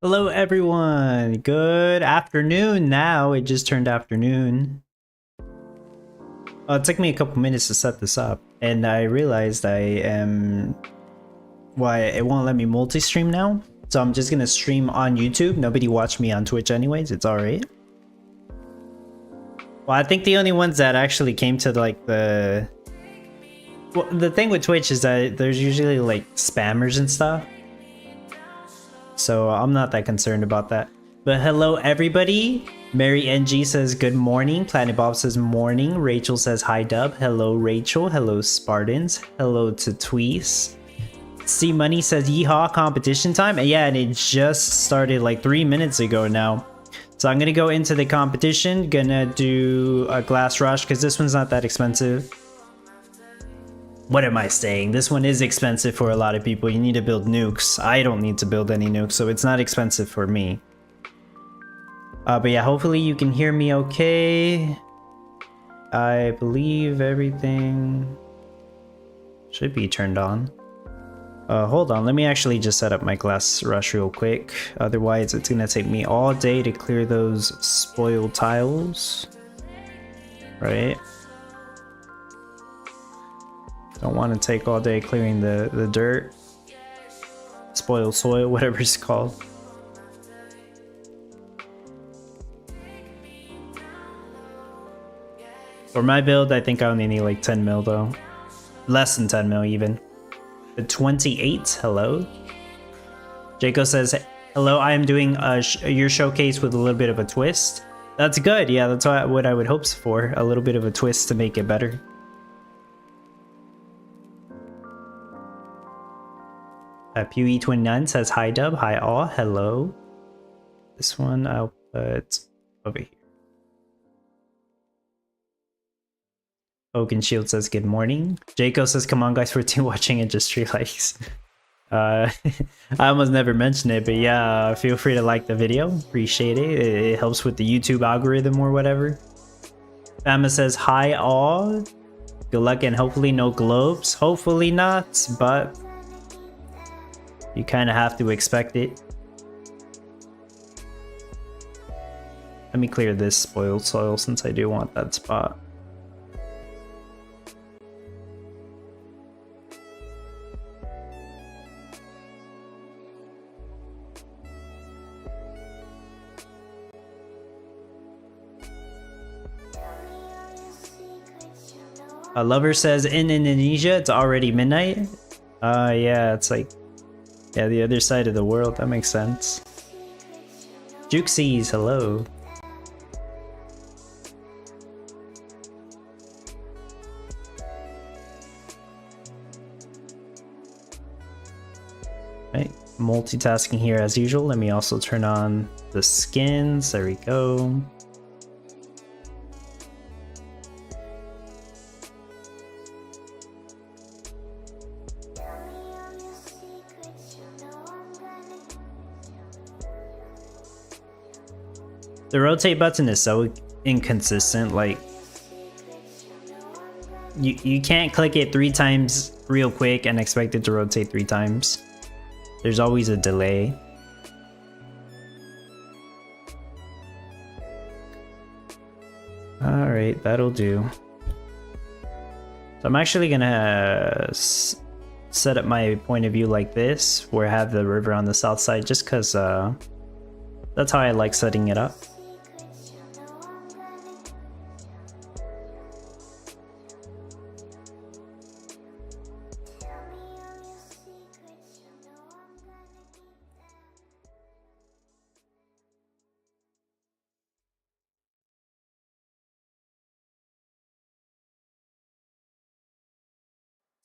Hello everyone, good afternoon now. It just turned afternoon. It took me a couple minutes to set this up and I realized why it won't let me multi-stream now. So I'm just gonna stream on YouTube. Nobody watched me on Twitch anyways, it's alright. Well, I think the only ones that actually came to like the thing with Twitch is that there's usually like spammers and stuff. So I'm not that concerned about that. But hello everybody. Mary NG says good morning. Planet Bob says morning. Rachel says hi dub. Hello Rachel. Hello Spartans. Hello to Tweez. C Money says yeehaw, competition time. And yeah, and it just started like 3 minutes ago now. So I'm gonna go into the competition. Gonna do a glass rush because this one's not that expensive. What am I saying? This one is expensive for a lot of people. You need to build nukes. I don't need to build any nukes, so it's not expensive for me. But yeah, hopefully you can hear me okay. I believe everything should be turned on. Hold on, let me actually just set up my glass rush real quick. Otherwise, it's gonna take me all day to clear those spoiled tiles. Right? Don't want to take all day clearing the dirt. Spoiled soil, whatever it's called. For my build, I think I only need like 10 mil though. Less than 10 mil even. The 28, hello? Jaco says, hello, I am doing your showcase with a little bit of a twist. That's good, yeah, that's what I would hope for. A little bit of a twist to make it better. Pewee29 says hi dub, hi all, hello. This one I'll put over here. Oaken Shield says good morning. Jaco says come on guys, we're team watching and just 3 likes. I almost never mention it, but yeah, feel free to like the video. Appreciate it. It helps with the YouTube algorithm or whatever. Fama says hi all. Good luck and hopefully no globes. Hopefully not, but you kind of have to expect it. Let me clear this spoiled soil since I do want that spot. A lover says in Indonesia it's already midnight. Yeah, it's like the other side of the world. That makes sense. Jukesies, hello. Right, multitasking here as usual. Let me also turn on the skins. There we go. The rotate button is so inconsistent, like you can't click it 3 times real quick and expect it to rotate 3 times. There's always a delay. Alright, that'll do. So I'm actually gonna set up my point of view like this, where I have the river on the south side, just because that's how I like setting it up.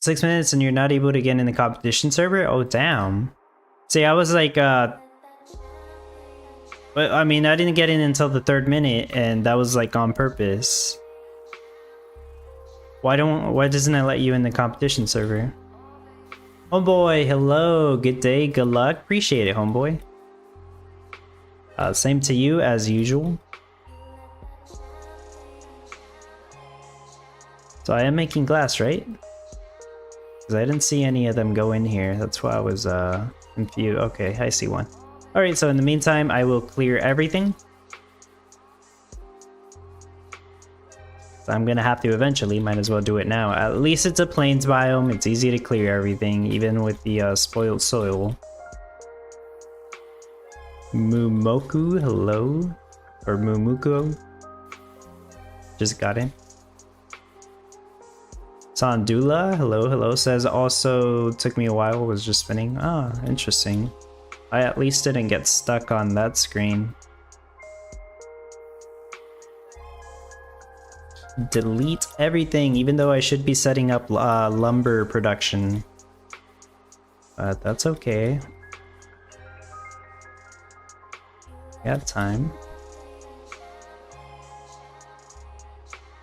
Six minutes and you're not able to get in the competition server? Oh, damn. See, I was like, but I mean, I didn't get in until the 3rd minute, and that was like on purpose. Why doesn't it let you in the competition server? Homeboy, hello, good day, good luck. Appreciate it, homeboy. Same to you as usual. So I am making glass, right? Because I didn't see any of them go in here. That's why I was confused. Okay, I see one. Alright, so in the meantime, I will clear everything. So I'm gonna have to eventually, might as well do it now. At least it's a plains biome, it's easy to clear everything, even with the spoiled soil. Mumoku, hello? Or Mumuko? Just got in. Sandula, hello, says also took me a while, was just spinning. Ah, interesting. I at least didn't get stuck on that screen. Delete everything, even though I should be setting up lumber production. But that's okay. Got time.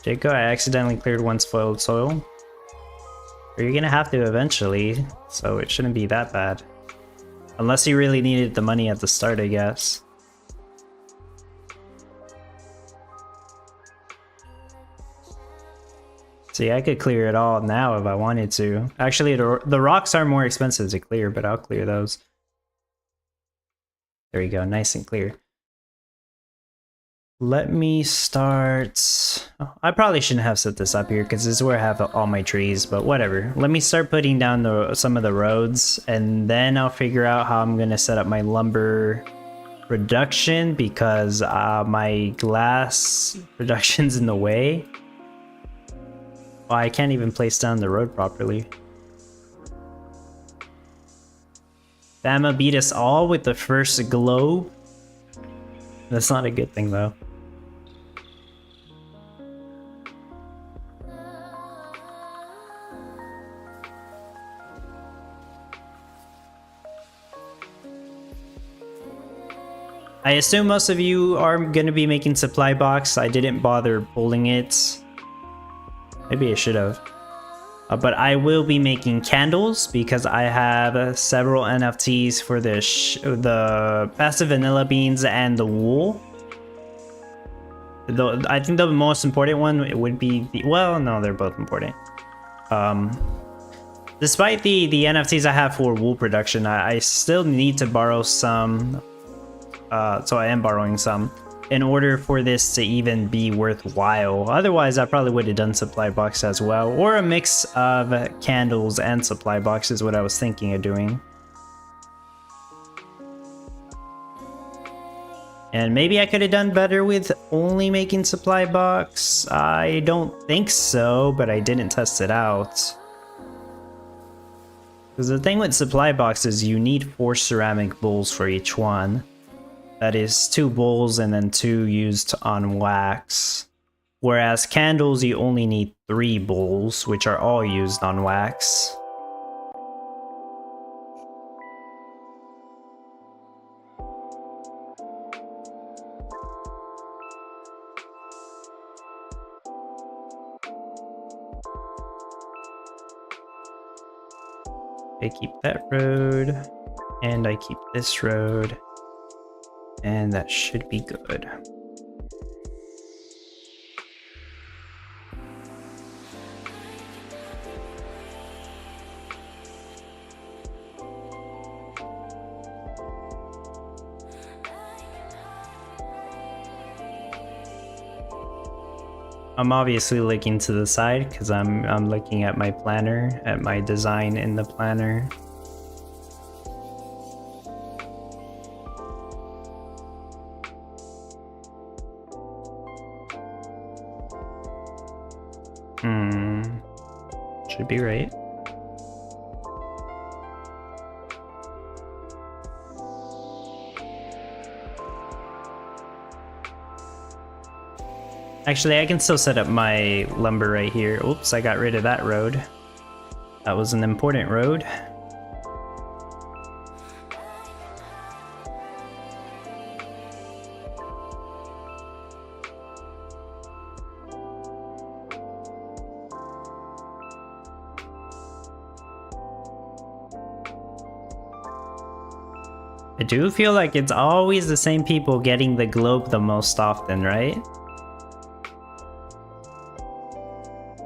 Jacob, I accidentally cleared one spoiled soil. But you're gonna have to eventually, so it shouldn't be that bad. Unless you really needed the money at the start, I guess. See, I could clear it all now if I wanted to. Actually, the rocks are more expensive to clear, but I'll clear those. There we go, nice and clear. Let me start... Oh, I probably shouldn't have set this up here because this is where I have all my trees, but whatever. Let me start putting down some of the roads, and then I'll figure out how I'm going to set up my lumber production because my glass production's in the way. Oh, I can't even place down the road properly. Bama beat us all with the first globe. That's not a good thing though. I assume most of you are going to be making supply box. I didn't bother pulling it. Maybe I should have. But I will be making candles because I have several NFTs for the passive vanilla beans and the wool. I think the most important one would be well, no, they're both important. Despite the NFTs I have for wool production, I still need to borrow some. So I am borrowing some in order for this to even be worthwhile. Otherwise, I probably would have done supply box as well, or a mix of candles and supply box is what I was thinking of doing. And maybe I could have done better with only making supply box. I don't think so, but I didn't test it out. Because the thing with supply box is you need 4 ceramic bowls for each one. That is 2 bowls and then 2 used on wax. Whereas candles, you only need 3 bowls, which are all used on wax. I keep that road, and I keep this road. And that should be good. I'm obviously looking to the side because I'm looking at my planner, at my design in the planner. Should be right. Actually, I can still set up my lumber right here. Oops, I got rid of that road. That was an important road. I do feel like it's always the same people getting the globe the most often, right?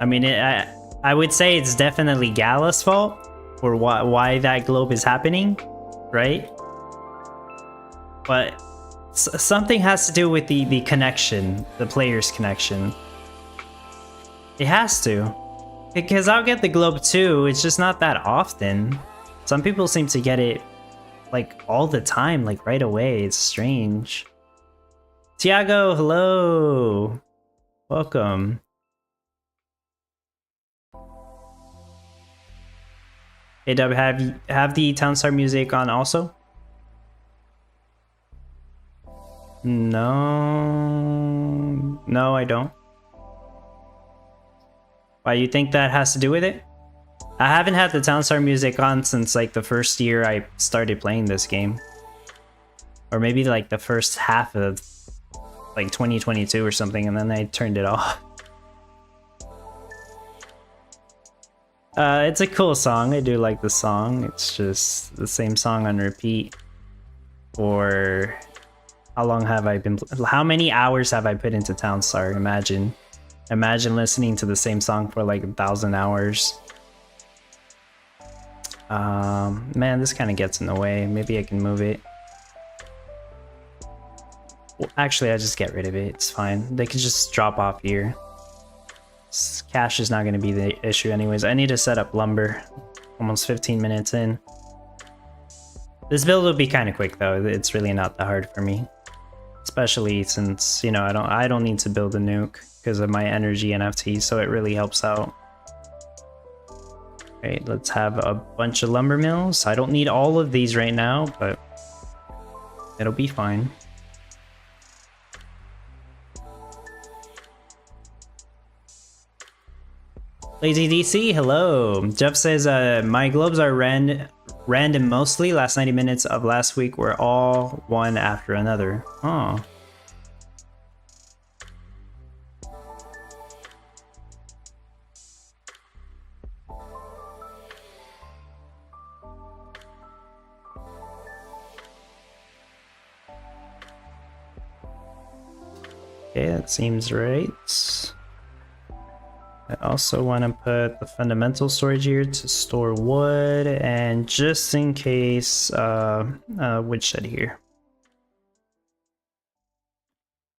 I mean, I would say it's definitely Gala's fault for why that globe is happening, right? But something has to do with the connection, the player's connection. It has to. Because I'll get the globe too, it's just not that often. Some people seem to get it like all the time, like right away. It's strange. Tiago, hello. Welcome. Hey Dub, have the Townstar music on also? No, I don't. Why, you think that has to do with it? I haven't had the Townstar music on since like the first year I started playing this game. Or maybe like the first half of like 2022 or something, and then I turned it off. It's a cool song. I do like the song. It's just the same song on repeat. For how long have I been? How many hours have I put into Townstar? Imagine listening to the same song for like 1,000 hours. Man, this kind of gets in the way. Maybe I can move it. Well, actually, I'll just get rid of it. It's fine. They can just drop off here. Cash is not going to be the issue anyways. I need to set up lumber. Almost 15 minutes in. This build will be kind of quick though. It's really not that hard for me. Especially since, you know, I don't need to build a nuke because of my energy NFT, so it really helps out. Okay, let's have a bunch of lumber mills. I don't need all of these right now, but it'll be fine. Lazy DC, hello. Jeff says, my globes are random mostly. Last 90 minutes of last week were all one after another. Oh. Okay, that seems right. I also want to put the fundamental storage here to store wood, and just in case, woodshed here.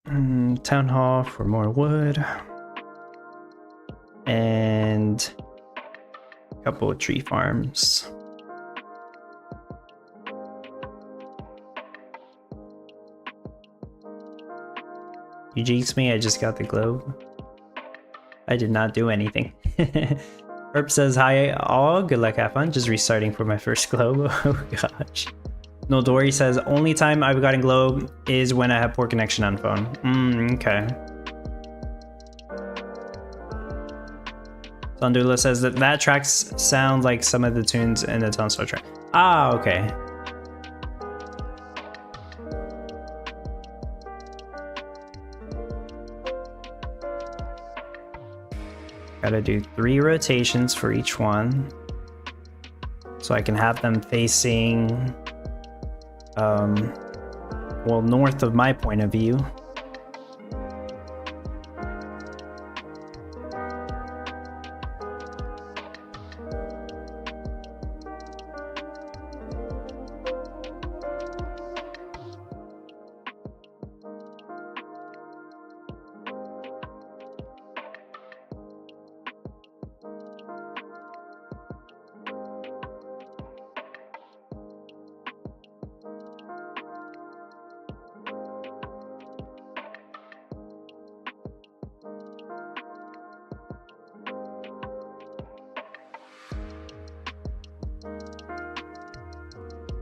Town hall for more wood. And a couple of tree farms. You jinxed me, I just got the globe. I did not do anything. Herb says, hi all, good luck, have fun. Just restarting for my first globe. Oh gosh. No, Dory says, only time I've gotten globe is when I have poor connection on phone. Okay. Thundula says that tracks sound like some of the tunes in the Townstar track. Ah, okay. Gotta do 3 rotations for each one, so I can have them facing, well, north of my point of view.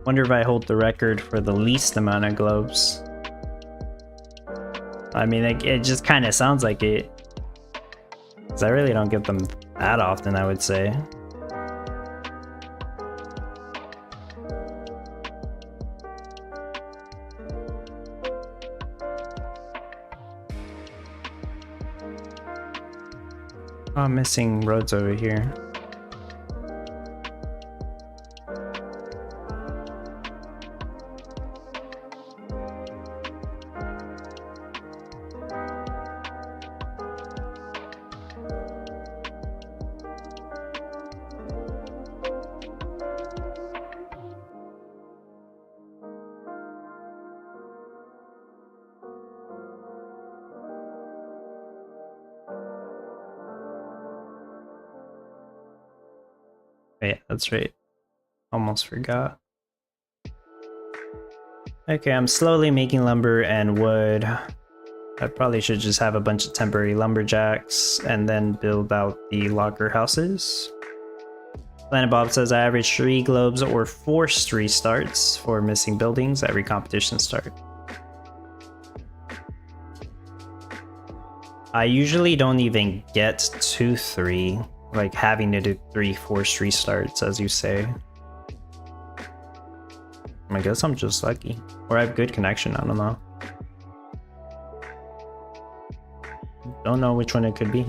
Wonder if I hold the record for the least amount of globes. I mean, it just kind of sounds like it. Because I really don't get them that often, I would say. Oh, I'm missing roads over here. Wait, that's right. Almost forgot. Okay, I'm slowly making lumber and wood. I probably should just have a bunch of temporary lumberjacks and then build out the logger houses. Planet Bob says I average 3 globes or forced restarts for missing buildings every competition start. I usually don't even get to 3, like having to do 3 forced restarts, as you say. I guess I'm just lucky. Or I have good connection, I don't know. Don't know which one it could be.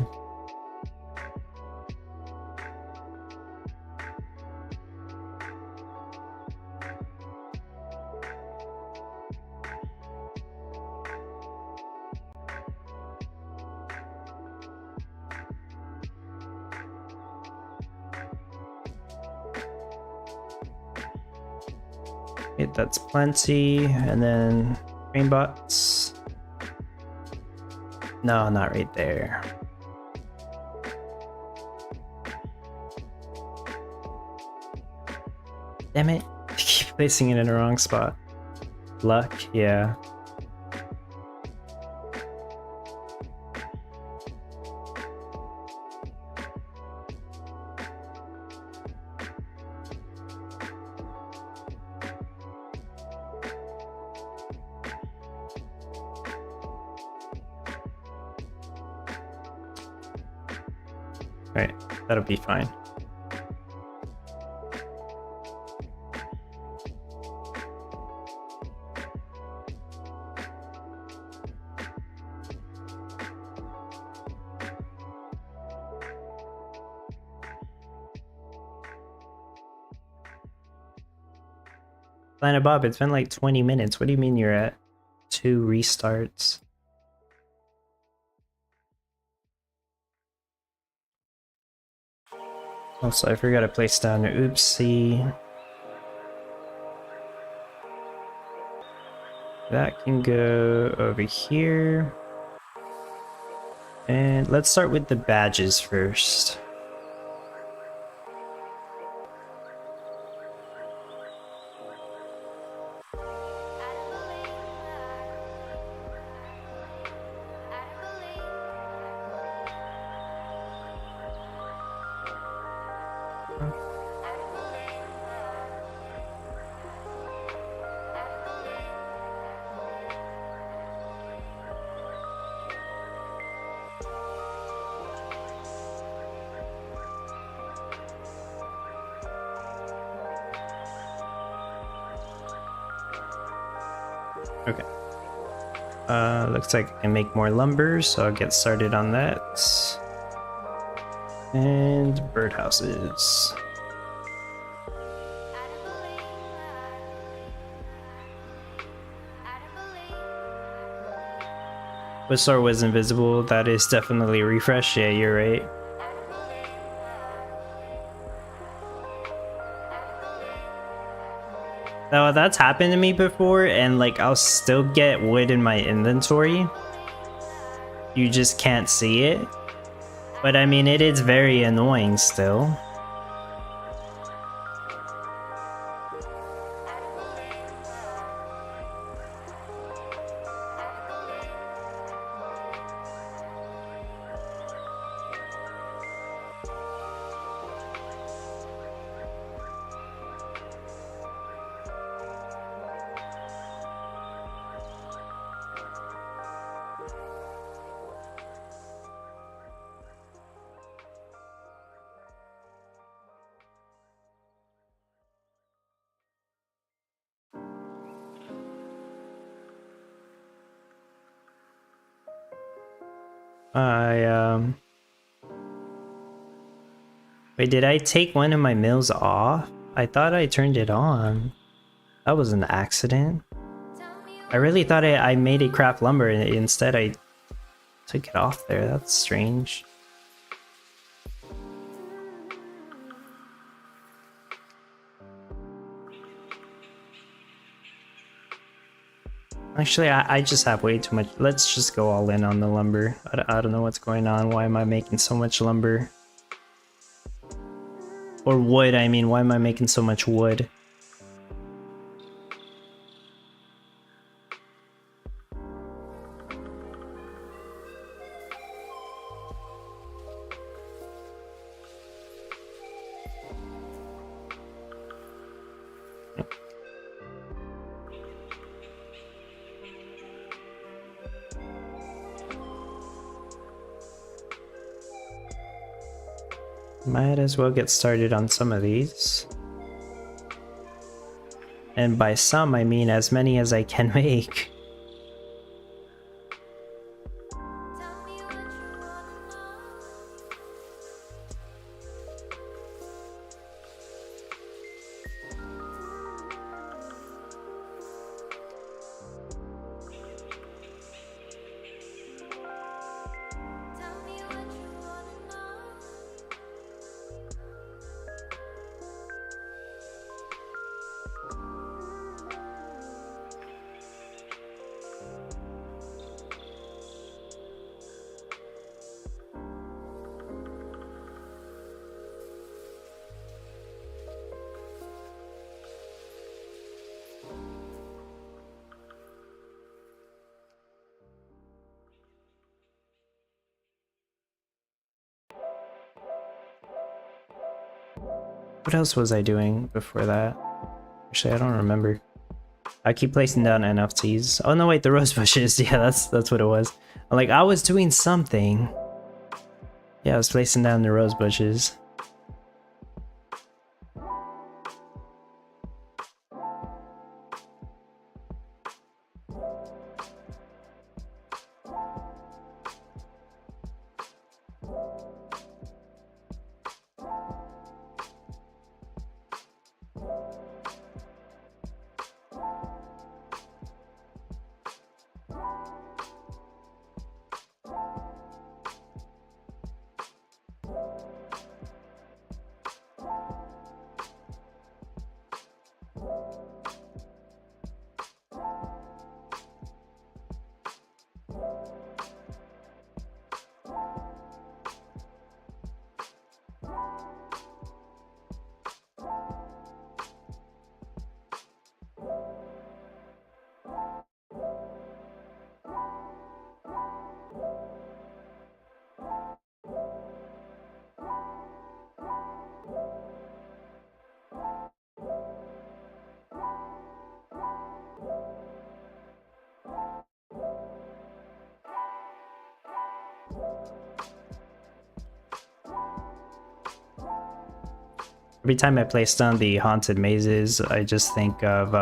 Okay, that's plenty. And then green bots. No, not right there. Damn it. I keep placing it in the wrong spot. Luck, yeah. Right, that'll be fine. Planet Bob, it's been like 20 minutes. What do you mean you're at 2 restarts? Also, I forgot to place down an oopsie. That can go over here. And let's start with the badges first. Okay. Looks like I can make more lumber, so I'll get started on that. And birdhouses. Whistle was invisible. That is definitely a refresh. Yeah, you're right. No, that's happened to me before, and like I'll still get wood in my inventory. You just can't see it. But I mean, it is very annoying still. Wait, did I take one of my mills off? I thought I turned it on. That was an accident. I really thought I made it craft lumber, and instead I took it off there. That's strange. Actually, I just have way too much. Let's just go all in on the lumber. I don't know what's going on. Why am I making so much lumber? Or wood, I mean. Why am I making so much wood? Might as well get started on some of these. And by some, I mean as many as I can make. What else was I doing before that? Actually, I don't remember. I keep placing down NFTs. Oh no, wait, the rose bushes. Yeah, that's what it was. Like, I was doing something. Yeah, I was placing down the rose bushes. Every time I place down the haunted mazes, I just think of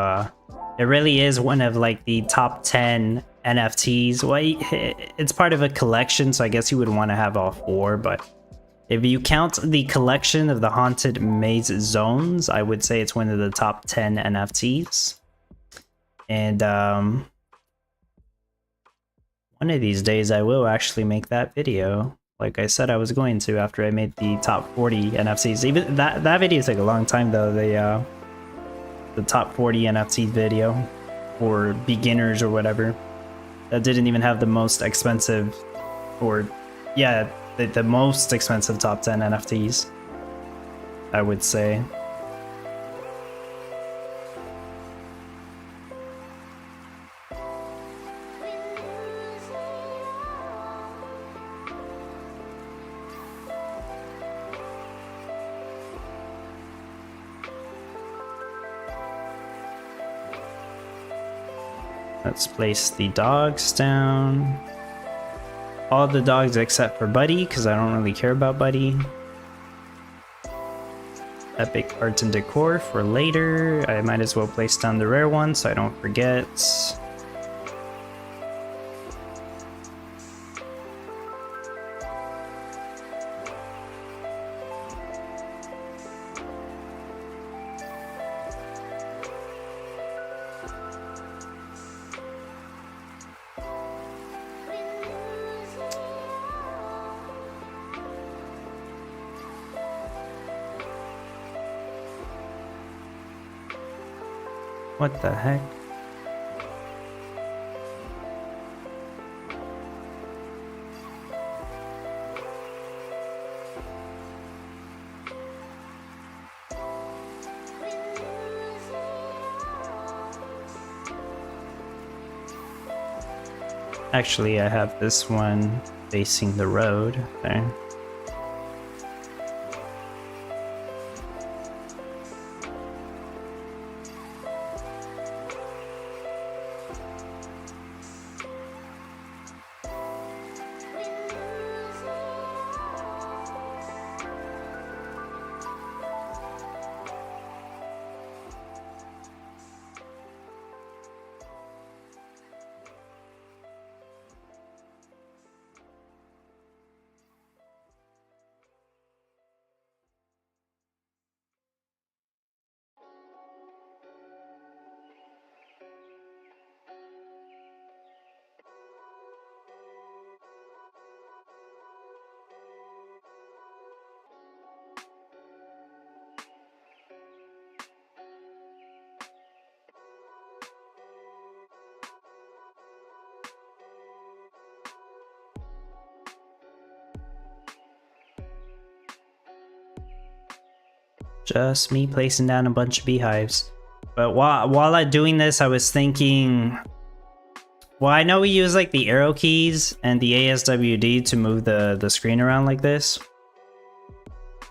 it really is one of like the top 10 NFTs. Well, it's part of a collection, so I guess you would want to have all 4, but if you count the collection of the haunted maze zones, I would say it's one of the top 10 NFTs. And one of these days I will actually make that video. Like I said I was going to after I made the top 40 NFTs. Even that video took a long time though, the top 40 NFT video for beginners or whatever. That didn't even have the most expensive, or yeah, the most expensive top 10 NFTs, I would say. Let's place the dogs down. All the dogs except for Buddy, because I don't really care about Buddy. Epic arts and decor for later. I might as well place down the rare one so I don't forget. What the heck? Actually, I have this one facing the road there. Just me placing down a bunch of beehives. But while I'm doing this, I was thinking, well, I know we use like the arrow keys and the ASWD to move the screen around like this.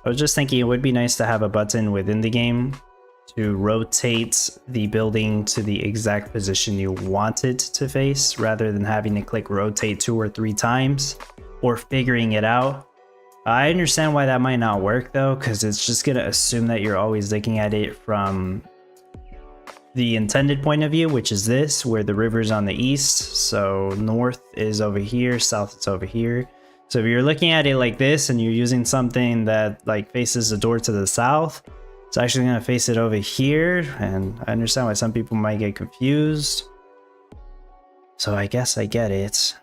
I was just thinking it would be nice to have a button within the game to rotate the building to the exact position you want it to face, rather than having to click rotate 2 or 3 times or figuring it out. I understand why that might not work though, because it's just going to assume that you're always looking at it from the intended point of view, which is this, where the river's on the east. So north is over here, south is over here. So if you're looking at it like this and you're using something that like faces the door to the south, it's actually going to face it over here. And I understand why some people might get confused. So I guess I get it.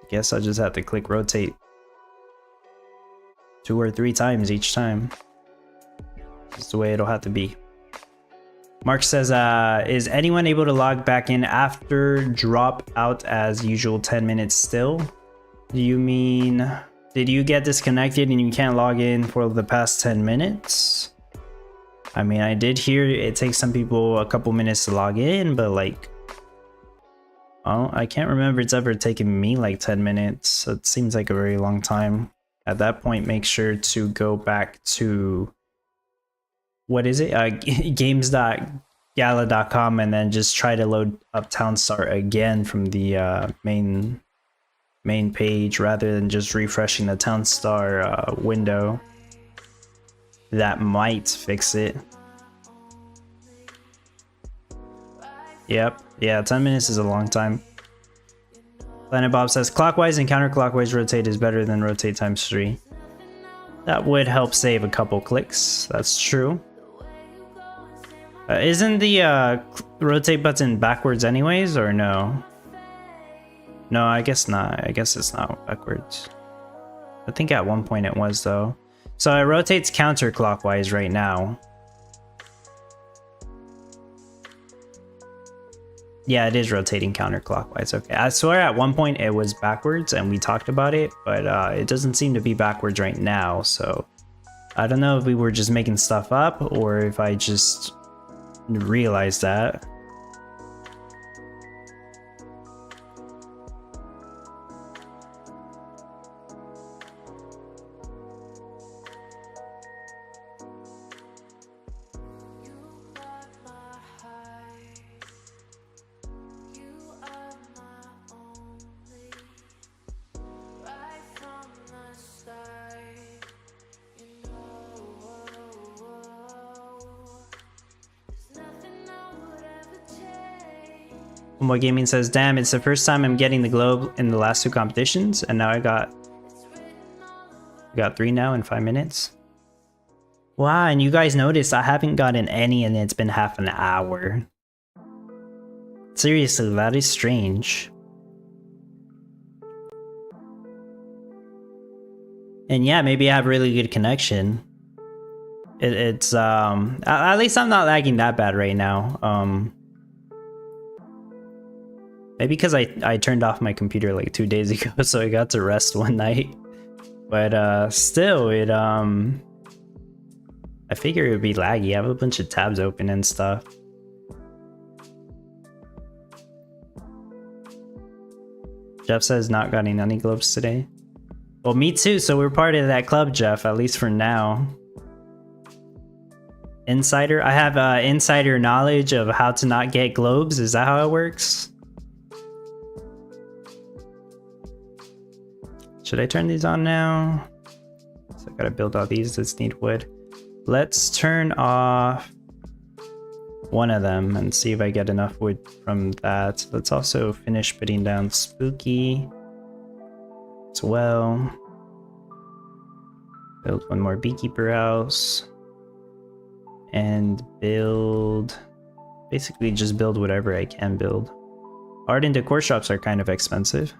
Guess I just have to click rotate 2 or 3 times each time. That's the way it'll have to be. Mark says, is anyone able to log back in after drop out as usual 10 minutes still? Do you mean, did you get disconnected and you can't log in for the past 10 minutes? I mean, I did hear it takes some people a couple minutes to log in, but like, oh, I can't remember it's ever taken me like 10 minutes. So it seems like a very long time. At that point, make sure to go back to, what is it? Games.gala.com, and then just try to load up Townstar again from the main page, rather than just refreshing the Townstar window. That might fix it. Yep. Yeah, 10 minutes is a long time. Planet Bob says, clockwise and counterclockwise rotate is better than rotate times 3. That would help save a couple clicks. That's true. Isn't the rotate button backwards anyways, or no? No, I guess not. I guess it's not backwards. I think at one point it was though. So it rotates counterclockwise right now. Yeah, it is rotating counterclockwise. Okay, I swear at one point it was backwards and we talked about it, but it doesn't seem to be backwards right now. So I don't know if we were just making stuff up or if I just realized that. Homeboy Gaming says, damn, it's the first time I'm getting the globe in the last 2 competitions, and now I got 3 now in 5 minutes. Wow, and you guys noticed I haven't gotten any and it's been half an hour. Seriously, that is strange. And yeah, maybe I have really good connection. It's at least I'm not lagging that bad right now. Maybe because I turned off my computer like 2 days ago, so I got to rest one night. But still, it I figure it would be laggy. I have a bunch of tabs open and stuff. Jeff says not getting any globes today. Well, me too, so we're part of that club, Jeff, at least for now. Insider? I have insider knowledge of how to not get globes. Is that how it works? Should I turn these on now? So I gotta build all these. Let's need wood. Let's turn off one of them and see if I get enough wood from that. Let's also finish putting down Spooky as well. Build one more beekeeper house. And build... basically just build whatever I can build. Art and decor shops are kind of expensive.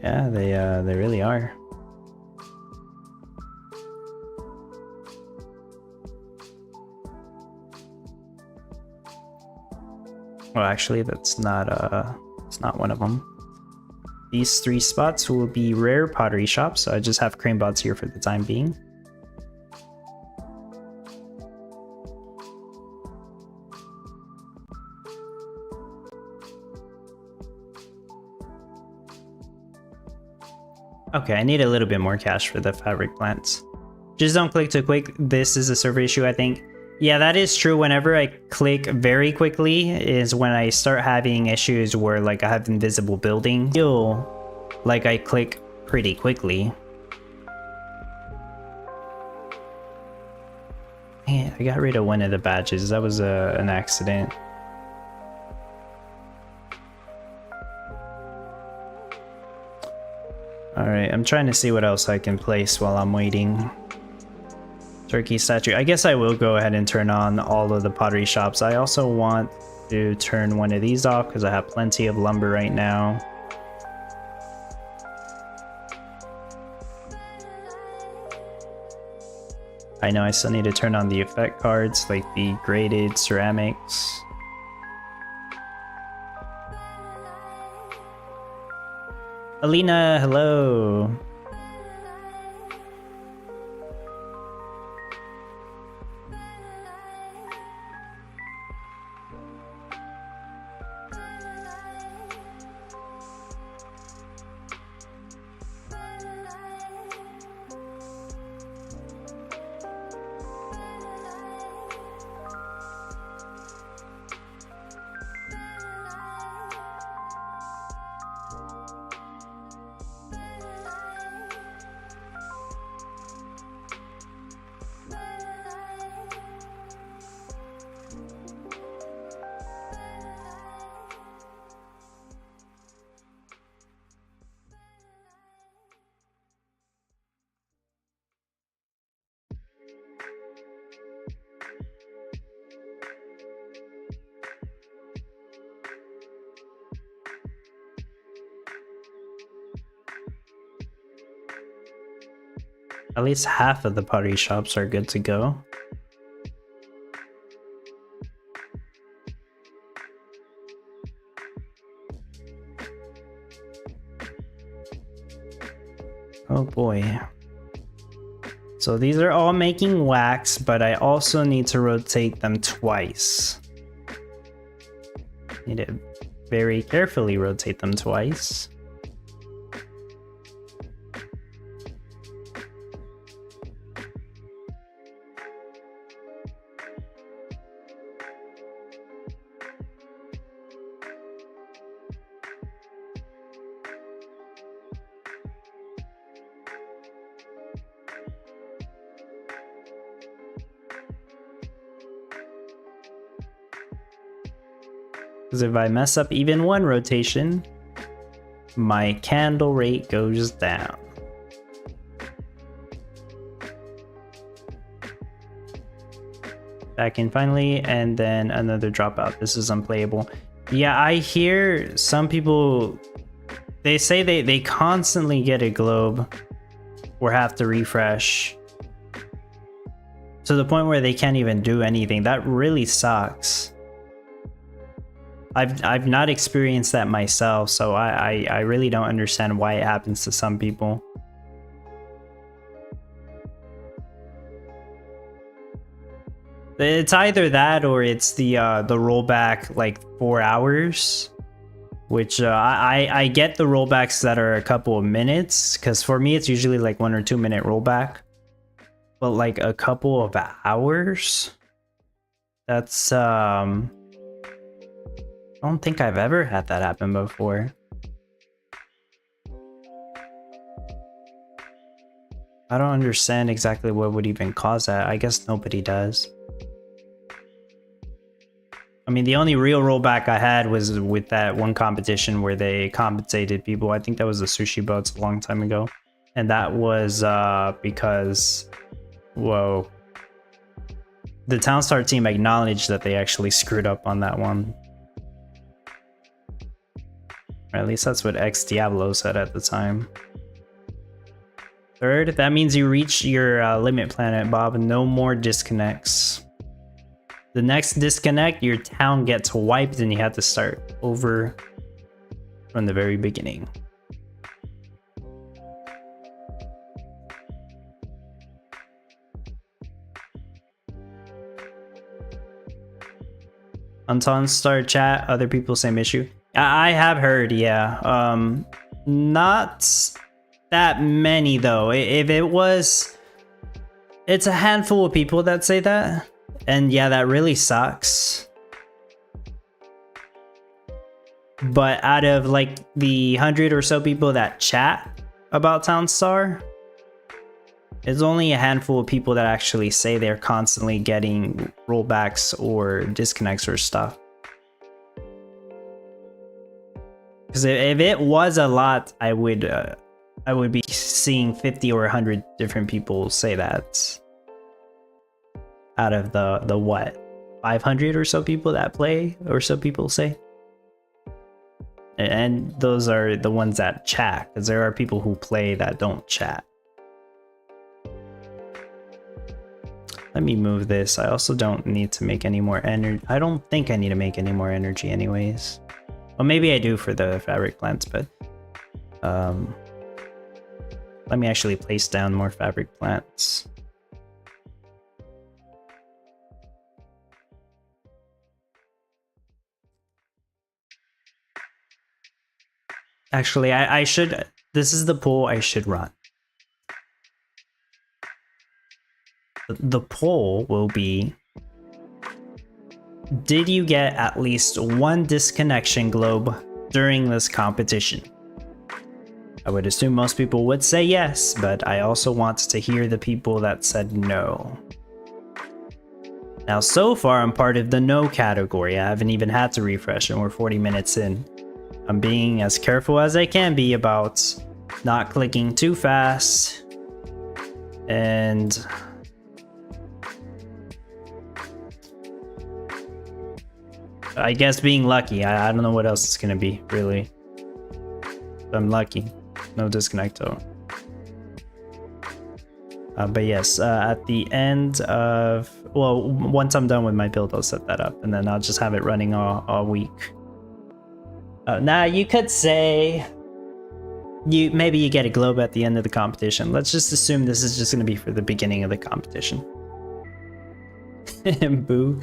Yeah, they really are. Well, actually, that's not one of them. These 3 spots will be rare pottery shops, so I just have crane bots here for the time being. Okay, I need a little bit more cash for the fabric plants. Just don't click too quick. This is a server issue, I think. Yeah, that is true. Whenever I click very quickly is when I start having issues where like I have invisible buildings. Feel like I click pretty quickly. Man, I got rid of one of the badges. That was an accident. Alright, I'm trying to see what else I can place while I'm waiting. Turkey statue. I guess I will go ahead and turn on all of the pottery shops. I also want to turn one of these off because I have plenty of lumber right now. I know I still need to turn on the effect cards like the graded ceramics. Alina, hello. At least half of the pottery shops are good to go. Oh boy. So these are all making wax, but I also need to rotate them twice. Need to very carefully rotate them twice. Because if I mess up even one rotation, my candle rate goes down. Back in finally, and then another dropout. This is unplayable. Yeah, I hear some people, they say they constantly get a globe or have to refresh to the point where they can't even do anything. That really sucks. I've not experienced that myself, so I really don't understand why it happens to some people. It's either that or it's the rollback like 4 hours, which I get the rollbacks that are a couple of minutes, because for me it's usually like 1 or 2 minute rollback, but like a couple of hours, that's I don't think I've ever had that happen before. I don't understand exactly what would even cause that. I guess nobody does. I mean, the only real rollback I had was with that one competition where they compensated people. I think that was the sushi boats a long time ago. And that was because, whoa. The Townstar team acknowledged that they actually screwed up on that one. Or at least that's what Ex Diablo said at the time. Third, that means you reach your limit planet, Bob. No more disconnects. The next disconnect, your town gets wiped and you have to start over from the very beginning. On Townstar chat, other people same issue. I have heard, yeah. Not that many though. If it was, it's a handful of people that say that. And yeah, that really sucks. But out of like the 100 or so people that chat about Townstar, it's only a handful of people that actually say they're constantly getting rollbacks or disconnects or stuff. Because if it was a lot, I would be seeing 50 or 100 different people say that. Out of the what, 500 or so people that play, or so people say. And those are the ones that chat, because there are people who play that don't chat. Let me move this. I also don't need to make any more energy. I don't think I need to make any more energy anyways. Well, maybe I do for the fabric plants, but let me actually place down more fabric plants. Actually, I should, this is the poll I should run. The poll will be, did you get at least one disconnection globe during this competition? I would assume most people would say yes, but I also want to hear the people that said no. Now, so far, I'm part of the no category. I haven't even had to refresh and we're 40 minutes in. I'm being as careful as I can be about not clicking too fast. And I guess being lucky. I don't know what else it's gonna be, really. I'm lucky. No disconnect though. But yes, at the end of, well, once I'm done with my build, I'll set that up and then I'll just have it running all week. Now you could say maybe you get a globe at the end of the competition. Let's just assume this is just going to be for the beginning of the competition. Boo.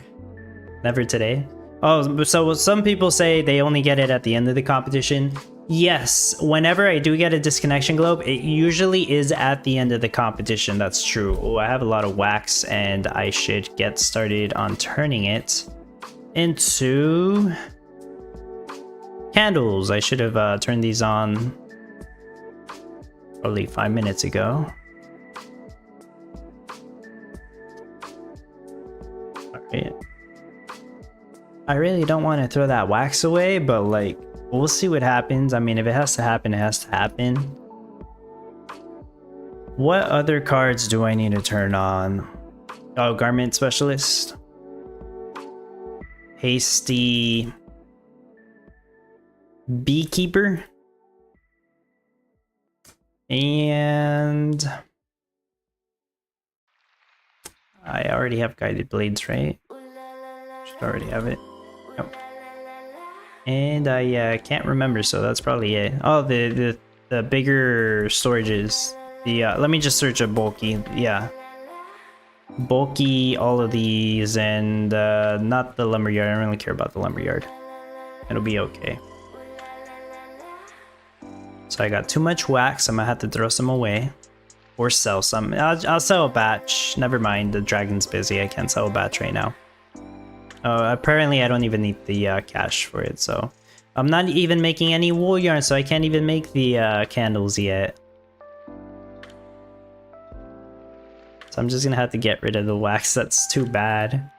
Never today. Oh, so some people say they only get it at the end of the competition. Yes, whenever I do get a disconnection globe, it usually is at the end of the competition. That's true. Oh, I have a lot of wax and I should get started on turning it into candles. I should have turned these on probably 5 minutes ago. Alright. I really don't want to throw that wax away, but like, we'll see what happens. I mean, if it has to happen, it has to happen. What other cards do I need to turn on? Oh, Garment Specialist. Hasty Beekeeper. And I already have Guided Blades, right? Should already have it. Yep. And I can't remember, so that's probably it. Oh, the bigger storages. The let me just search a bulky. Yeah. bulky all of these, and not the lumberyard. I don't really care about the lumberyard. It'll be okay. So I got too much wax. I'm gonna have to throw some away or sell some. I'll sell a batch. Never mind, the dragon's busy. I can't sell a batch right now. Apparently I don't even need the cash for it, so I'm not even making any wool yarn, so I can't even make the candles yet. So I'm just gonna have to get rid of the wax. That's too bad.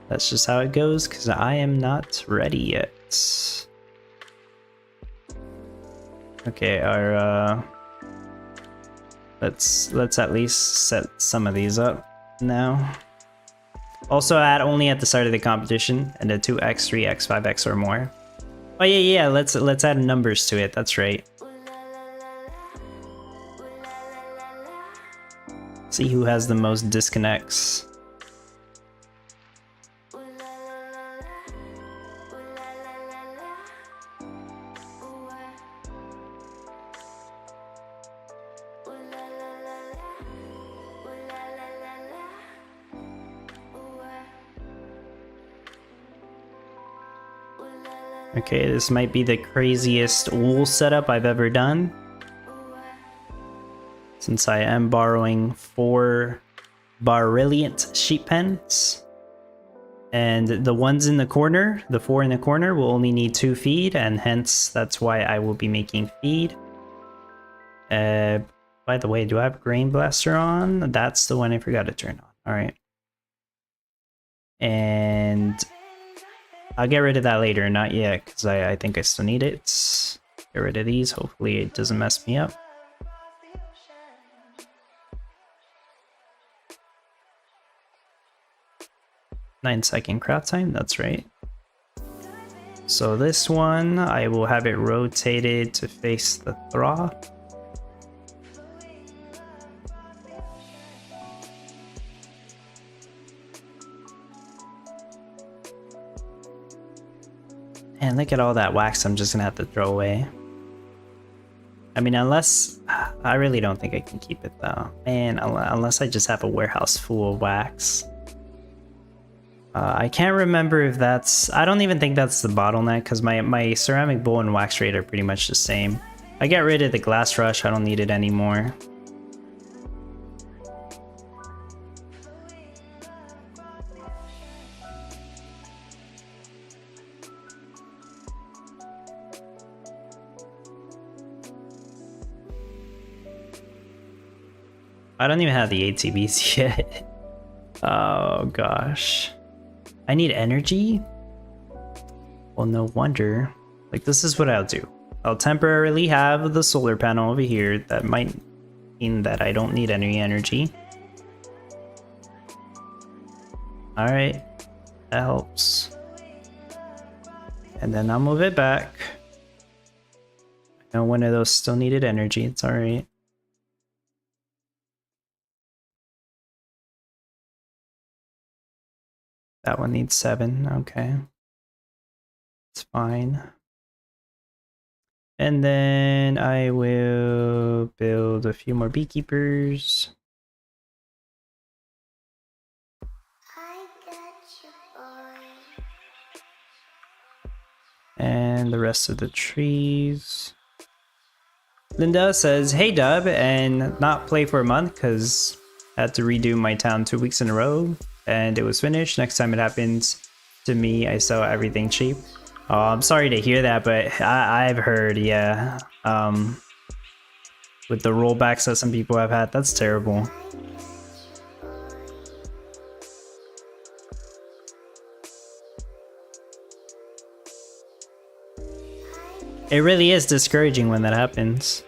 That's just how it goes, because I am not ready yet. Okay, our let's at least set some of these up now. Also add only at the start of the competition, and a 2x, 3x, 5x or more. Oh yeah, let's add numbers to it. That's right. See who has the most disconnects. Okay, this might be the craziest wool setup I've ever done, since I am borrowing 4 Brilliant sheep pens. And the ones in the corner, the 4 in the corner, will only need 2 feed, and hence that's why I will be making feed. By the way, do I have Grain Blaster on? That's the one I forgot to turn on. Alright. And I'll get rid of that later, not yet, because I think I still need it. Get rid of these, hopefully it doesn't mess me up. Nine-second craft time, that's right. So this one, I will have it rotated to face the Thra. And look at all that wax I'm just gonna have to throw away. I mean, unless... I really don't think I can keep it though. Man, unless I just have a warehouse full of wax. I can't remember if that's... I don't even think that's the bottleneck, because my ceramic bowl and wax rate are pretty much the same. I get rid of the glass rush, I don't need it anymore. I don't even have the ATBs yet. Oh gosh. I need energy? Well, no wonder. Like, this is what I'll do. I'll temporarily have the solar panel over here. That might mean that I don't need any energy. Alright. That helps. And then I'll move it back. I know one of those still needed energy. It's alright. That one needs 7, okay. It's fine. And then I will build a few more beekeepers. I got you, boy. And the rest of the trees. Linda says, hey Dub, and not play for a month because I had to redo my town 2 weeks in a row. And it was finished. Next time it happens to me, I sell everything cheap. Oh, I'm sorry to hear that, but I've heard, yeah. With the rollbacks that some people have had, that's terrible. It really is discouraging when that happens.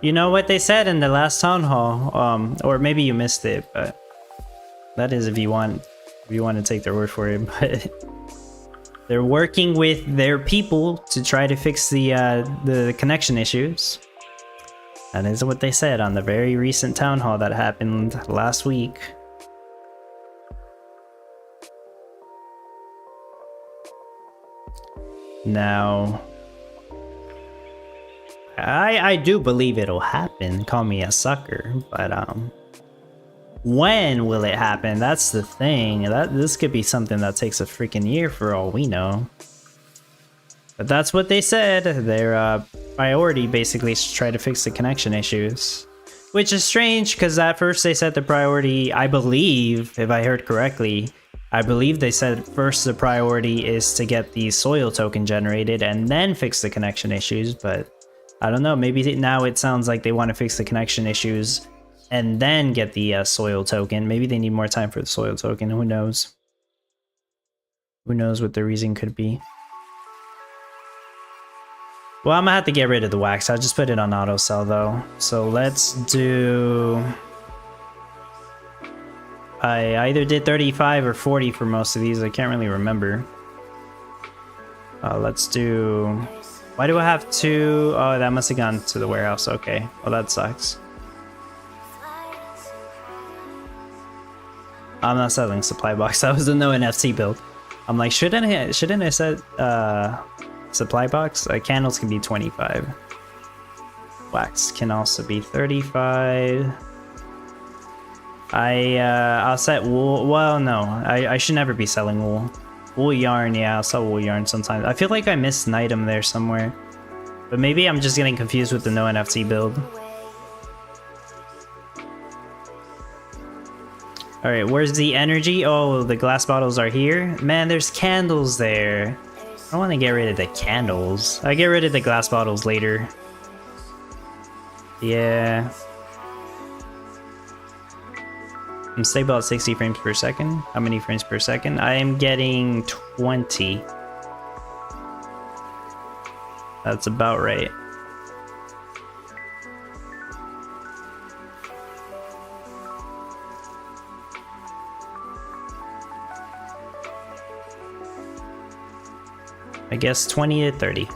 You know what they said in the last town hall, or maybe you missed it, but that is if you want to take their word for it. But they're working with their people to try to fix the connection issues. That is what they said on the very recent town hall that happened last week. Now, I do believe it'll happen. Call me a sucker, but when will it happen? That's the thing. This could be something that takes a freaking year for all we know. But that's what they said. Their priority basically is to try to fix the connection issues. Which is strange, because at first they said the priority, I believe, if I heard correctly, I believe they said first the priority is to get the soil token generated and then fix the connection issues, but I don't know, maybe now it sounds like they want to fix the connection issues and then get the soil token. Maybe they need more time for the soil token, who knows? Who knows what the reason could be. Well, I'm gonna have to get rid of the wax. I'll just put it on auto sell though. So let's do... I either did 35 or 40 for most of these. I can't really remember. Let's do... Why do I have two? Oh, that must have gone to the warehouse. Okay. Well, that sucks. I'm not selling supply box. That was a no NFC build. I'm like, shouldn't I set supply box? Candles can be 25. Wax can also be 35. I'll set wool. Well, no, I should never be selling wool. Wool yarn, yeah, I'll sell wool yarn sometimes. I feel like I missed an item there somewhere, but maybe I'm just getting confused with the no NFC build. All right, where's the energy? Oh, the glass bottles are here. Man, there's candles there. I don't want to get rid of the candles. I get rid of the glass bottles later. Yeah. I'm stable at 60 frames per second. How many frames per second? I am getting 20. That's about right. I guess 20 to 30.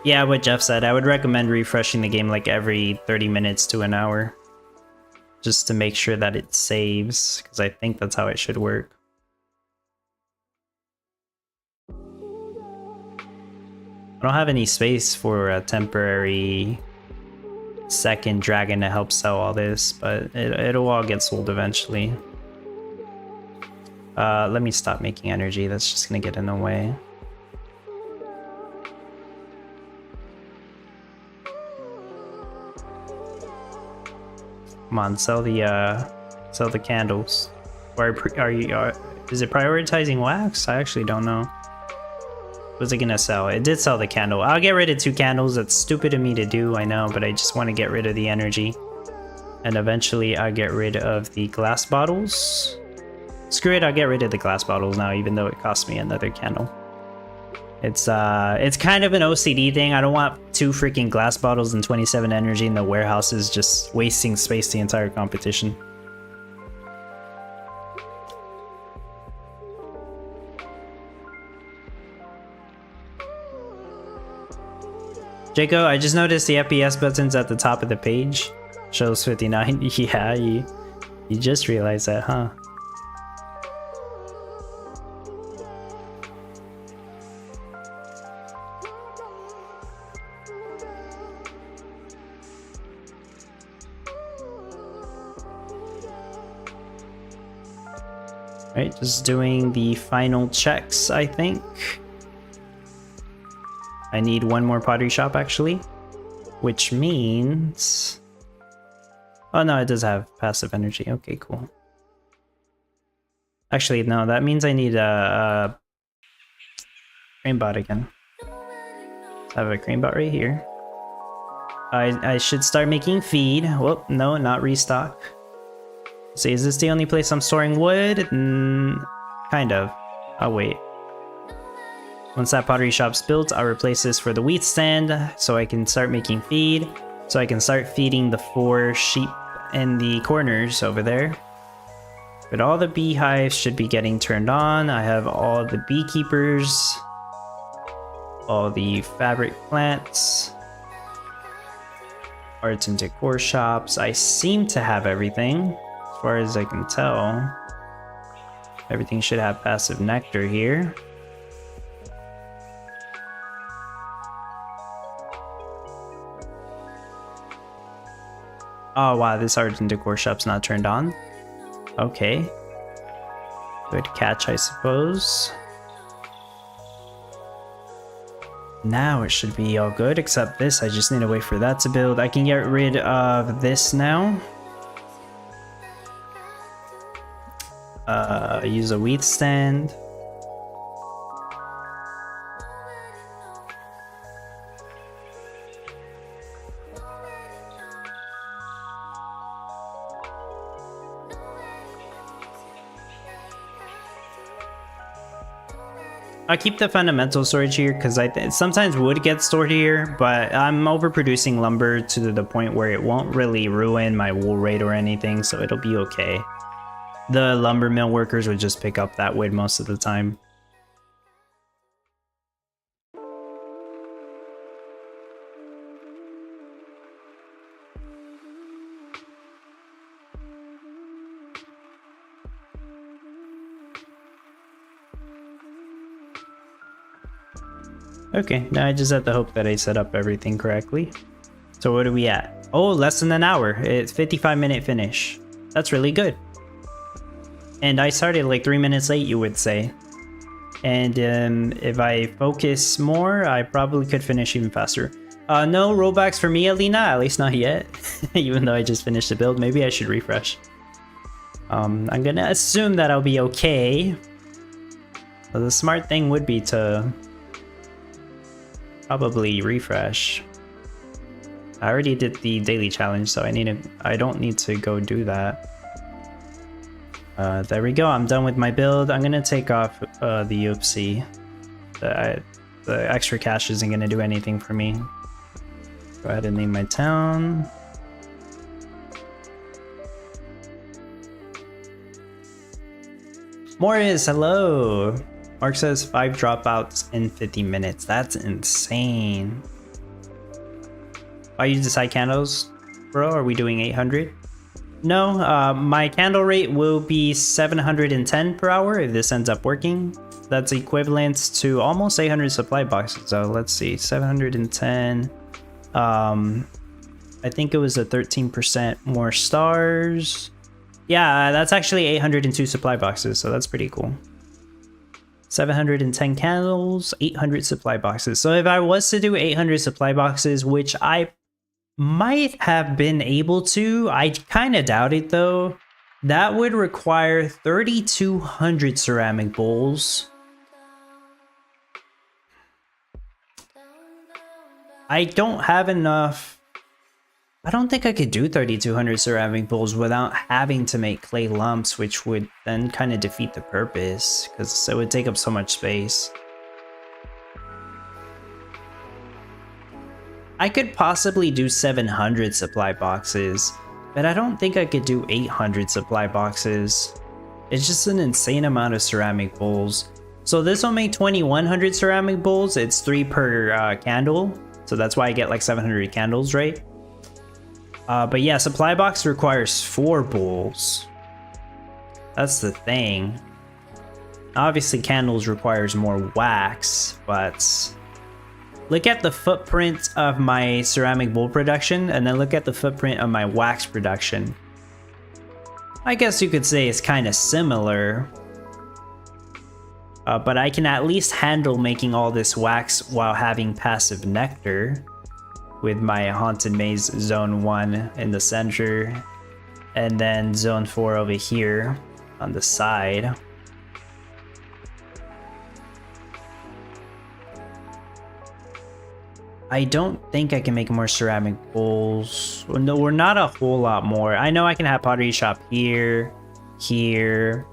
Yeah, what Jeff said, I would recommend refreshing the game like every 30 minutes to an hour. Just to make sure that it saves, because I think that's how it should work. I don't have any space for a temporary second dragon to help sell all this, but it'll all get sold eventually. Let me stop making energy, that's just gonna get in the way. Come on, sell the candles. Or is it prioritizing wax? I actually don't know. Was it gonna sell? It did sell the candle. I'll get rid of 2 candles. That's stupid of me to do, I know, but I just want to get rid of the energy. And eventually I'll get rid of the glass bottles. Screw it, I'll get rid of the glass bottles now, even though it cost me another candle. It's kind of an OCD thing. I don't want 2 freaking glass bottles and 27 energy in the warehouse is just wasting space the entire competition. Jaco, I just noticed the FPS buttons at the top of the page shows 59. Yeah, you just realized that, huh? Right, just doing the final checks, I think. I need 1 more pottery shop, actually. Which means... Oh no, it does have passive energy. Okay, cool. Actually, no, that means I need a crane bot again. I have a crane bot right here. I should start making feed. Whoop, no, not restock. See, is this the only place I'm storing wood? Kind of. I'll wait. Once that pottery shop's built, I'll replace this for the wheat stand so I can start making feed. So I can start feeding the 4 sheep in the corners over there. But all the beehives should be getting turned on. I have all the beekeepers, all the fabric plants. Arts and decor shops. I seem to have everything, as far as I can tell. Everything should have passive nectar here. Oh wow, this art and decor shop's not turned on. Okay. Good catch, I suppose. Now it should be all good, except this. I just need to wait for that to build. I can get rid of this now. Use a wheat stand. I keep the fundamental storage here because sometimes wood gets stored here, but I'm overproducing lumber to the point where it won't really ruin my wool rate or anything, so it'll be okay. The lumber mill workers would just pick up that wood most of the time. Okay, now I just have to hope that I set up everything correctly. So what are we at? Oh, less than an hour. It's 55-minute finish. That's really good. And I started like 3 minutes late, you would say. And if I focus more, I probably could finish even faster. No rollbacks for me, Alina, at least not yet. Even though I just finished the build, maybe I should refresh. I'm gonna assume that I'll be okay. So the smart thing would be to probably refresh. I already did the daily challenge, so I don't need to go do that. There we go, I'm done with my build. I'm gonna take off the oopsie. The extra cash isn't gonna do anything for me. Go ahead and name my town. Morris, hello! Mark says 5 dropouts in 50 minutes. That's insane. Are you decide candles, bro? Are we doing 800? No, my candle rate will be 710 per hour if this ends up working. That's equivalent to almost 800 supply boxes. So let's see, 710. I think it was a 13% more stars. Yeah, that's actually 802 supply boxes, so that's pretty cool. 710 candles, 800 supply boxes. So if I was to do 800 supply boxes, which I might have been able to, I kind of doubt it though, that would require 3,200 ceramic bowls. I don't have enough. I don't think I could do 3,200 ceramic bowls without having to make clay lumps, which would then kind of defeat the purpose, because it would take up so much space. I could possibly do 700 supply boxes, but I don't think I could do 800 supply boxes. It's just an insane amount of ceramic bowls. So this will make 2,100 ceramic bowls. It's 3 per candle, so that's why I get like 700 candles, right? But yeah, supply box requires 4 bowls. That's the thing. Obviously candles requires more wax, but look at the footprint of my ceramic bowl production and then look at the footprint of my wax production. I guess you could say it's kind of similar. But I can at least handle making all this wax while having passive nectar. With my Haunted Maze Zone 1 in the center, and then Zone 4 over here on the side. I don't think I can make more ceramic bowls. No, we're not a whole lot more. I know I can have pottery shop here, here,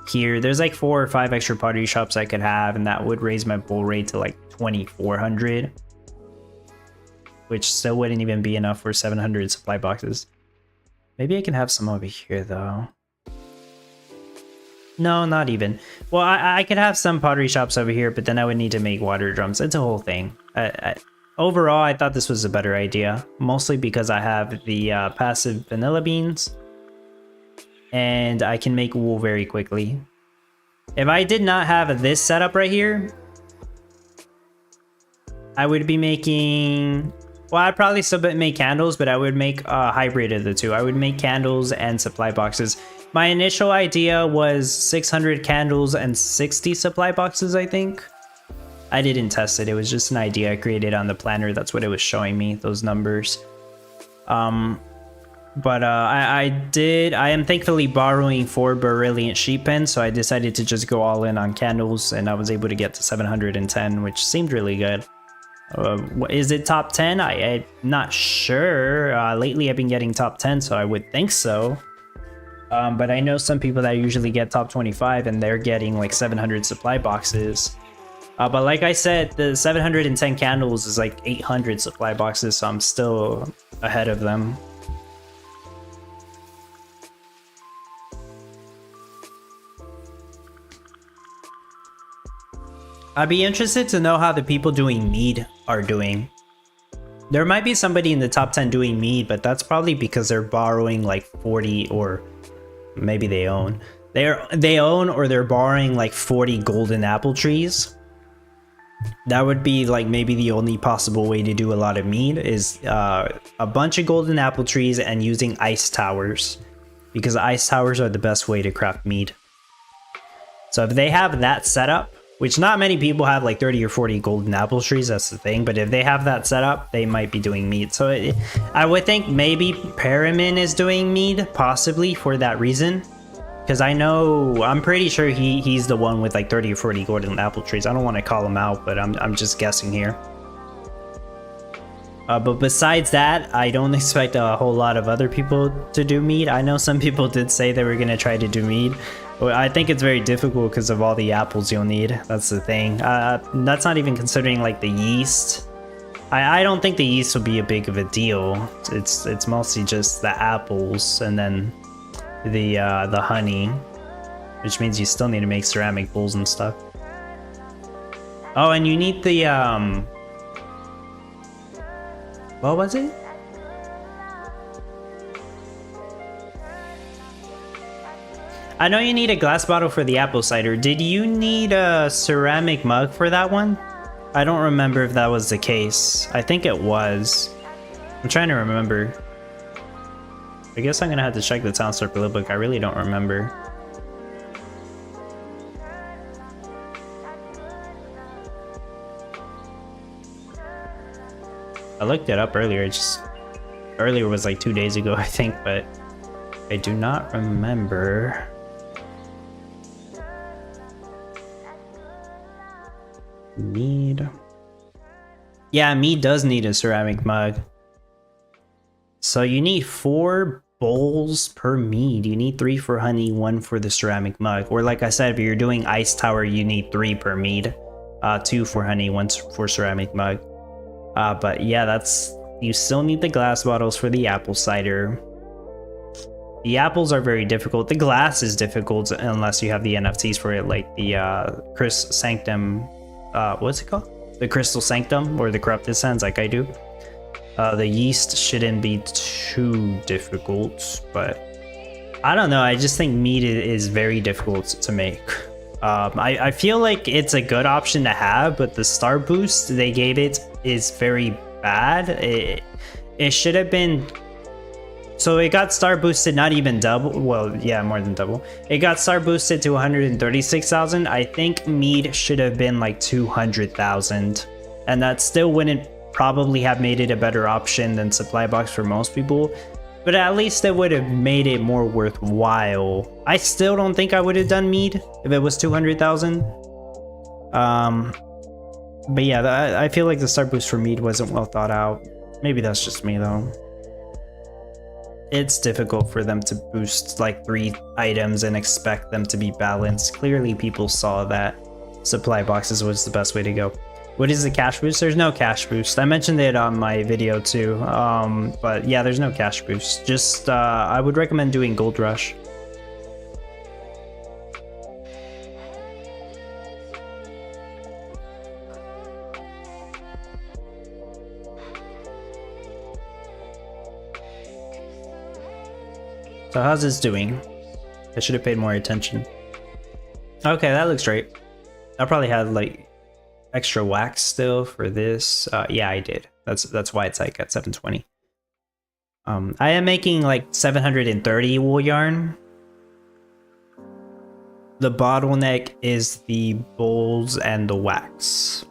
here. There's like 4 or 5 extra pottery shops I could have, and that would raise my bowl rate to like 2,400. Which still wouldn't even be enough for 700 supply boxes. Maybe I can have some over here though. No, not even. Well, I could have some pottery shops over here, but then I would need to make water drums. It's a whole thing. overall, I thought this was a better idea, mostly because I have the passive vanilla beans, and I can make wool very quickly. If I did not have this setup right here, I would be making... Well, I'd probably still make candles, but I would make a hybrid of the two. I would make candles and supply boxes. My initial idea was 600 candles and 60 supply boxes, I think. I didn't test it. It was just an idea I created on the planner. That's what it was showing me, those numbers. But I am thankfully borrowing 4 Brilliant Sheep Pens, so I decided to just go all in on candles, and I was able to get to 710, which seemed really good. Is it top 10? I'm not sure. Lately I've been getting top 10, so I would think so. But I know some people that usually get top 25 and they're getting like 700 supply boxes. But like I said, the 710 candles is like 800 supply boxes, so I'm still ahead of them. I'd be interested to know how the people doing mead are doing. There might be somebody in the top 10 doing mead, but that's probably because they're borrowing like 40, or maybe they own. They own or they're borrowing like 40 golden apple trees. That would be like maybe the only possible way to do a lot of mead is a bunch of golden apple trees and using ice towers, because ice towers are the best way to craft mead. So if they have that setup, which not many people have like 30 or 40 golden apple trees, that's the thing, but if they have that setup, they might be doing mead. So I would think maybe Paramin is doing mead, possibly for that reason. Because I'm pretty sure he's the one with like 30 or 40 golden apple trees. I don't want to call him out, but I'm just guessing here. But besides that, I don't expect a whole lot of other people to do mead. I know some people did say they were going to try to do mead. But I think it's very difficult because of all the apples you'll need. That's the thing. That's not even considering like the yeast. I don't think the yeast will be a big of a deal. It's mostly just the apples and then the honey, which means you still need to make ceramic bowls and stuff. Oh, and you need the what was it? I know you need a glass bottle for the apple cider. Did you need a ceramic mug for that one? I don't remember if that was the case. I think it was. I'm trying to remember. I guess I'm gonna have to check the Town Star Rule book. I really don't remember. I looked it up earlier. Earlier was like 2 days ago, I think, but I do not remember. Mead. Yeah, mead does need a ceramic mug. So you need 4 bowls per mead. You need 3 for honey, 1 for the ceramic mug. Or like I said, if you're doing ice tower, you need 3 per mead. 2 for honey, 1 for ceramic mug. But yeah, you still need the glass bottles for the apple cider. The apples are very difficult. The glass is difficult unless you have the NFTs for it, like the Chris Sanctum. What's it called? The Crystal Sanctum or the Corrupted Sands, like I do. The yeast shouldn't be too difficult, but I don't know. I just think mead is very difficult to make. I feel like it's a good option to have, but the star boost they gave it is very bad. It should have been... So it got star boosted not even double. Well, yeah, more than double. It got star boosted to 136,000. I think mead should have been like 200,000. And that still wouldn't probably have made it a better option than supply box for most people. But at least it would have made it more worthwhile. I still don't think I would have done mead if it was 200,000. But yeah, I feel like the star boost for mead wasn't well thought out. Maybe that's just me though. It's difficult for them to boost like 3 items and expect them to be balanced. Clearly people saw that supply boxes was the best way to go. What is the cash boost? There's no cash boost. I mentioned it on my video too. But yeah, there's no cash boost. Just I would recommend doing Gold Rush. So how's this doing? I should have paid more attention. Okay, that looks great. I probably had like extra wax still for this. Yeah, I did. That's why it's like at 720. I am making like 730 wool yarn. The bottleneck is the bowls and the wax.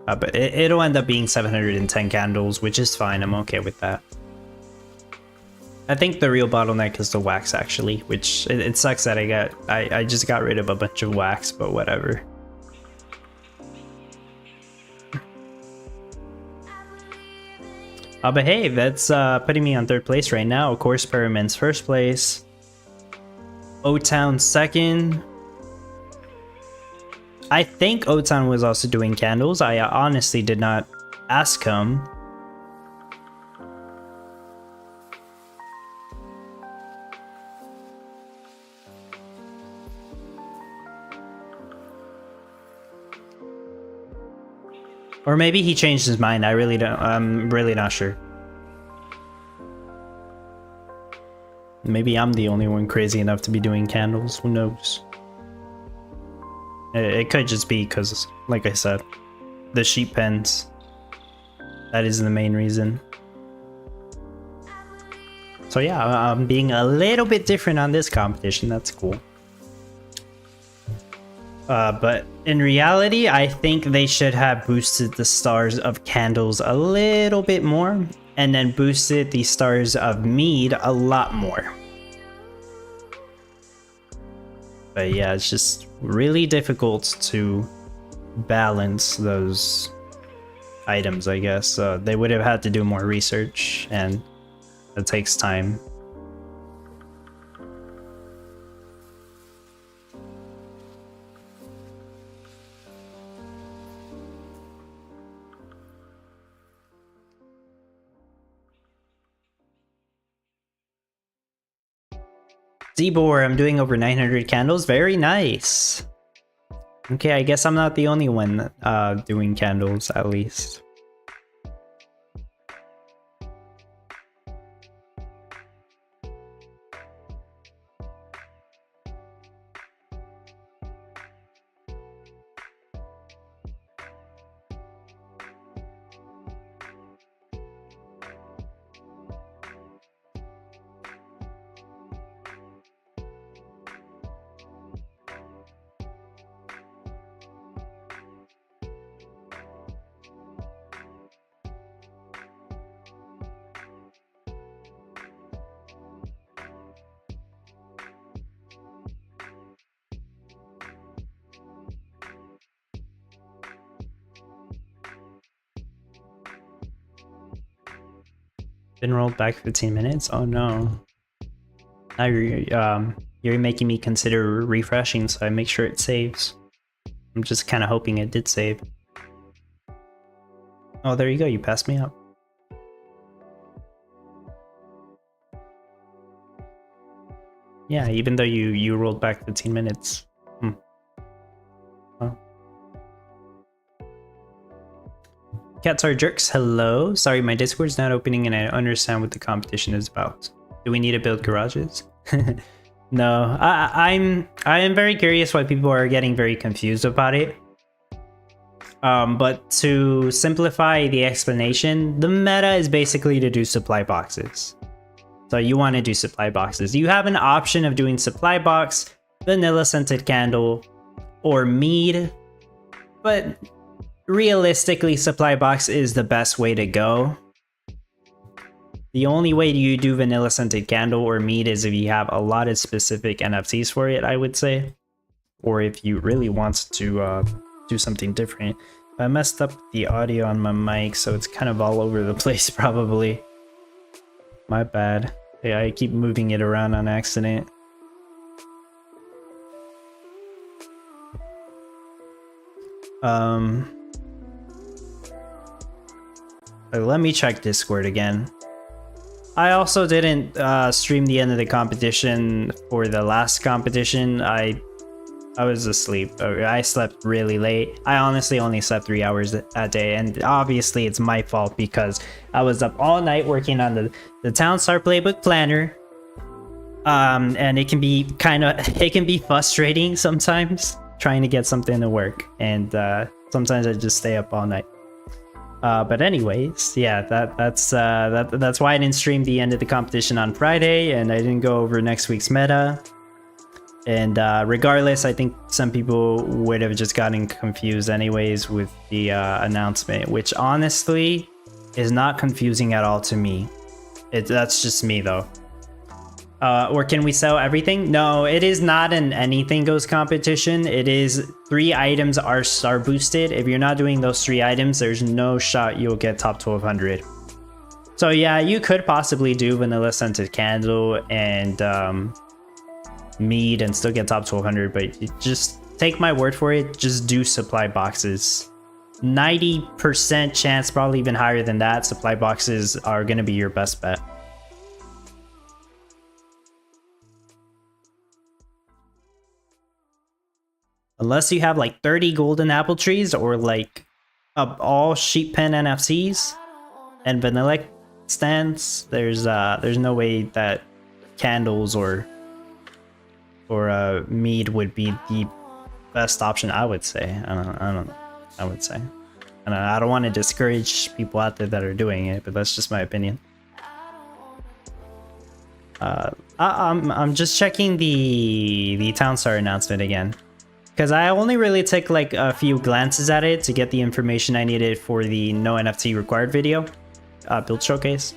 But it'll end up being 710 candles, which is fine. I'm okay with that. I think the real bottleneck is the wax, actually, which it sucks that I just got rid of a bunch of wax, but whatever. But hey, that's putting me on 3rd place right now. Of course, Perriman's 1st place. O-Town 2nd. I think O-Town was also doing candles. I honestly did not ask him. Or maybe he changed his mind. I'm really not sure. Maybe I'm the only one crazy enough to be doing candles. Who knows? It could just be because, like I said, the sheep pens. That is the main reason. So yeah, I'm being a little bit different on this competition. That's cool. But in reality, I think they should have boosted the stars of candles a little bit more, and then boosted the stars of mead a lot more. But yeah, it's just really difficult to balance those items, I guess. They would have had to do more research, and it takes time. Zebor, I'm doing over 900 candles. Very nice. Okay, I guess I'm not the only one doing candles, at least. Been rolled back 15 minutes? Oh no. Now you're making me consider refreshing, so I make sure it saves. I'm just kind of hoping it did save. Oh, there you go. You passed me up. Yeah, even though you rolled back 15 minutes. Oh. Cats are jerks. Hello. Sorry, my Discord's not opening and I don't understand what the competition is about. Do we need to build garages? No, I am very curious why people are getting very confused about it. But to simplify the explanation, the meta is basically to do supply boxes. So you want to do supply boxes. You have an option of doing supply box, vanilla scented candle, or mead, but realistically, supply box is the best way to go. The only way you do vanilla scented candle or mead is if you have a lot of specific NFTs for it, I would say. Or if you really want to do something different. I messed up the audio on my mic, so it's kind of all over the place probably. My bad. Yeah, I keep moving it around on accident. Let me check Discord again. I also didn't stream the end of the competition for the last competition. I I was asleep. I slept really late. I honestly only slept 3 hours that day, and obviously it's my fault because I was up all night working on the Townstar Playbook Planner. And it can be frustrating sometimes trying to get something to work, and sometimes I just stay up all night. But anyways, yeah, that's why I didn't stream the end of the competition on Friday, and I didn't go over next week's meta. And regardless, I think some people would have just gotten confused anyways with the announcement, which honestly is not confusing at all to me. That's just me though. Or can we sell everything? No, it is not an anything goes competition. It is 3 items are star boosted. If you're not doing those 3 items, there's no shot you'll get top 1200. So yeah, you could possibly do vanilla scented candle and mead and still get top 1200, but just take my word for it, just do supply boxes. 90% chance, probably even higher than that, supply boxes are going to be your best bet. Unless you have like 30 golden apple trees or like all sheep pen NFCs and vanilla stands, there's no way that candles or mead would be the best option. I would say. I don't know. I would say. And I don't want to discourage people out there that are doing it, but that's just my opinion. I'm just checking the Townstar announcement again, because I only really took like a few glances at it to get the information I needed for the no NFT required video build showcase.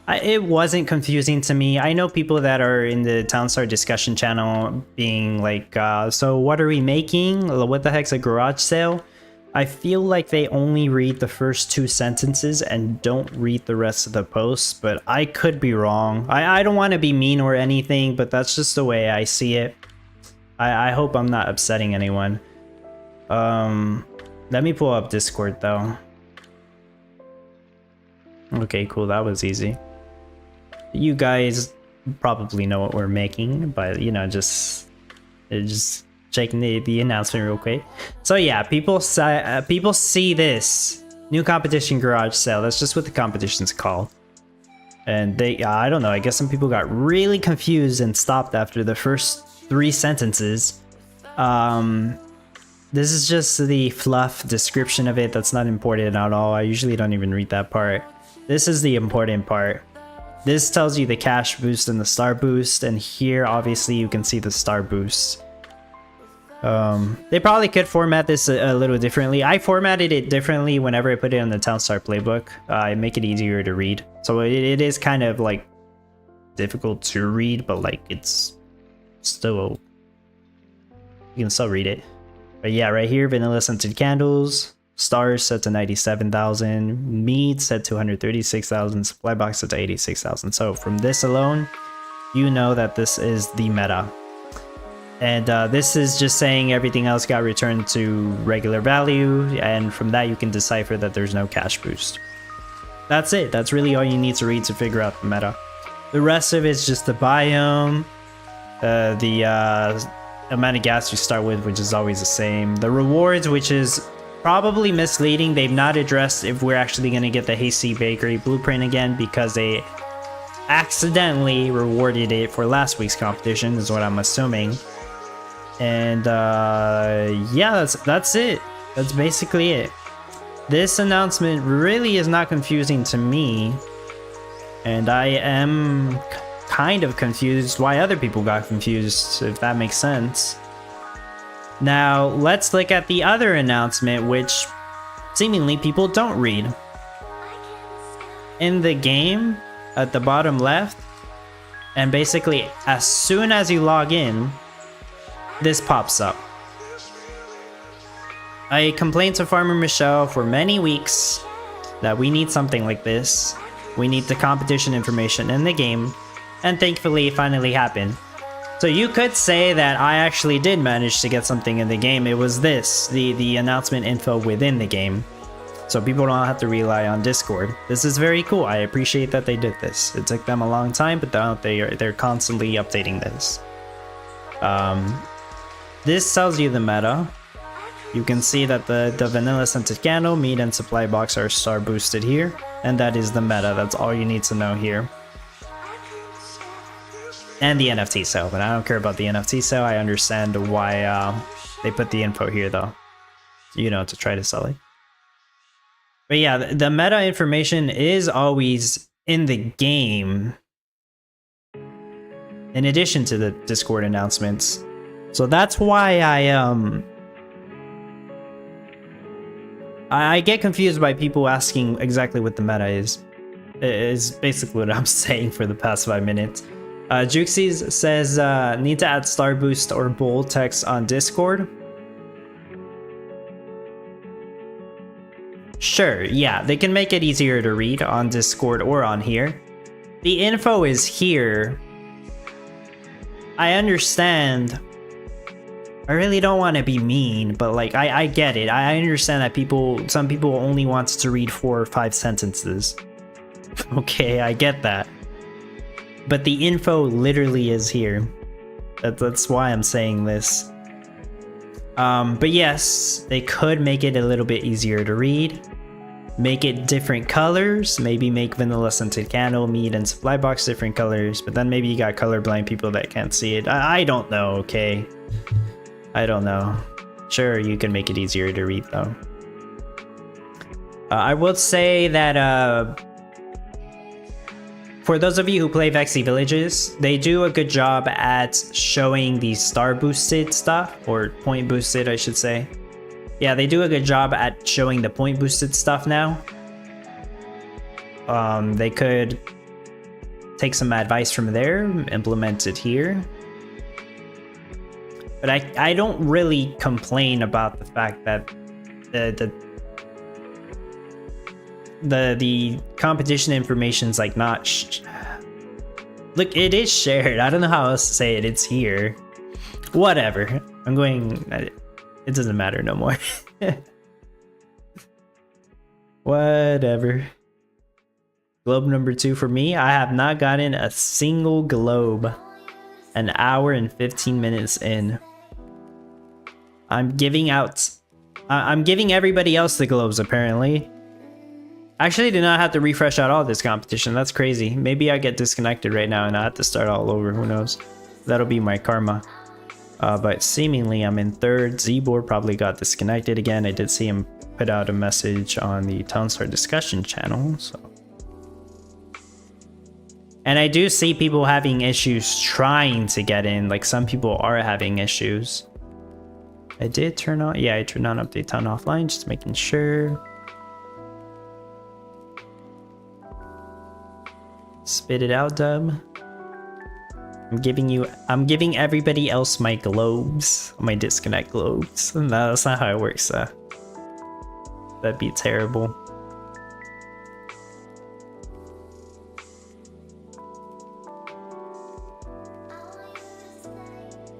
It wasn't confusing to me. I know people that are in the Townstar discussion channel being like, so what are we making? What the heck's a garage sale? I feel like they only read the first 2 sentences and don't read the rest of the posts, but I could be wrong. I don't want to be mean or anything, but that's just the way I see it. I hope I'm not upsetting anyone. Let me pull up Discord though. Okay, cool, that was easy. You guys probably know what we're making, but you know, just checking the announcement real quick. So yeah, people see this new competition garage sale. That's just what the competition's called. And they, I don't know, I guess some people got really confused and stopped after the first 3 sentences. This is just the fluff description of it. That's not important at all. I usually don't even read that part. This is the important part. This tells you the cash boost and the star boost, and here obviously you can see the star boost. They probably could format this a little differently. I formatted it differently whenever I put it on the Townstar playbook. I make it easier to read. So it is kind of like difficult to read, but like it's still, you can still read it. But yeah, right here, vanilla scented candles, stars set to 97,000, mead set to 136,000, supply box set to 86,000. So from this alone, you know that this is the meta. And this is just saying everything else got returned to regular value, and from that you can decipher that there's no cash boost. That's it. That's really all you need to read to figure out the meta. The rest of it's just the biome, the amount of gas you start with, which is always the same. The rewards, which is probably misleading. They've not addressed if we're actually going to get the Hasty Bakery blueprint again, because they accidentally rewarded it for last week's competition, is what I'm assuming. And yeah, that's it. That's basically it. This announcement really is not confusing to me, and I am kind of confused why other people got confused, if that makes sense. Now let's look at the other announcement, which seemingly people don't read. In the game at the bottom left, and basically as soon as you log in, this pops up. I complained to Farmer Michelle for many weeks that we need something like this. We need the competition information in the game, and thankfully it finally happened. So you could say that I actually did manage to get something in the game. It was this, the announcement info within the game. So people don't have to rely on Discord. This is very cool. I appreciate that they did this. It took them a long time, but they're constantly updating this. this tells you the meta. You can see that the vanilla scented candle, meat, and supply box are star boosted here, and that is the meta. That's all you need to know here. And the NFT sale, but I don't care about the NFT sale. I understand why they put the info here though, you know, to try to sell it. But yeah, the meta information is always in the game, in addition to the Discord announcements. So that's why I get confused by people asking exactly what the meta is basically what I'm saying for the past 5 minutes. Juxies says, need to add star boost or bold text on Discord. Sure, yeah, they can make it easier to read on Discord or on here. The info is here. I understand. I really don't want to be mean, but like, I get it. I understand that some people only want to read 4 or 5 sentences. Okay, I get that. But the info literally is here. That's why I'm saying this. But yes, they could make it a little bit easier to read. Make it different colors. Maybe make vanilla scented candle, meat, and supply box different colors. But then maybe you got colorblind people that can't see it. I don't know, okay? I don't know. Sure, you can make it easier to read though. I will say that for those of you who play Vexy Villages, they do a good job at showing the star boosted stuff, or point boosted, I should say. Yeah, they do a good job at showing the point boosted stuff now. They could take some advice from there, implement it here. But I don't really complain about the fact that the competition information's like not look, it is shared. I don't know how else to say it. It's here. Whatever. I'm going. It doesn't matter no more. Whatever. Globe number 2 for me. I have not gotten a single globe. An hour and 15 minutes in. I'm giving everybody else the globes apparently. I actually did not have to refresh out all this competition. That's crazy. Maybe I get disconnected right now and I have to start all over. Who knows? That'll be my karma. But seemingly I'm in 3rd. Zbor probably got disconnected again. I did see him put out a message on the Townstar discussion channel. So. And I do see people having issues trying to get in. Like some people are having issues. I did turn on, yeah, I turned on update town offline, just making sure. Spit it out, Dub. I'm giving everybody else my globes, my disconnect globes. No, that's not how it works. That'd be terrible.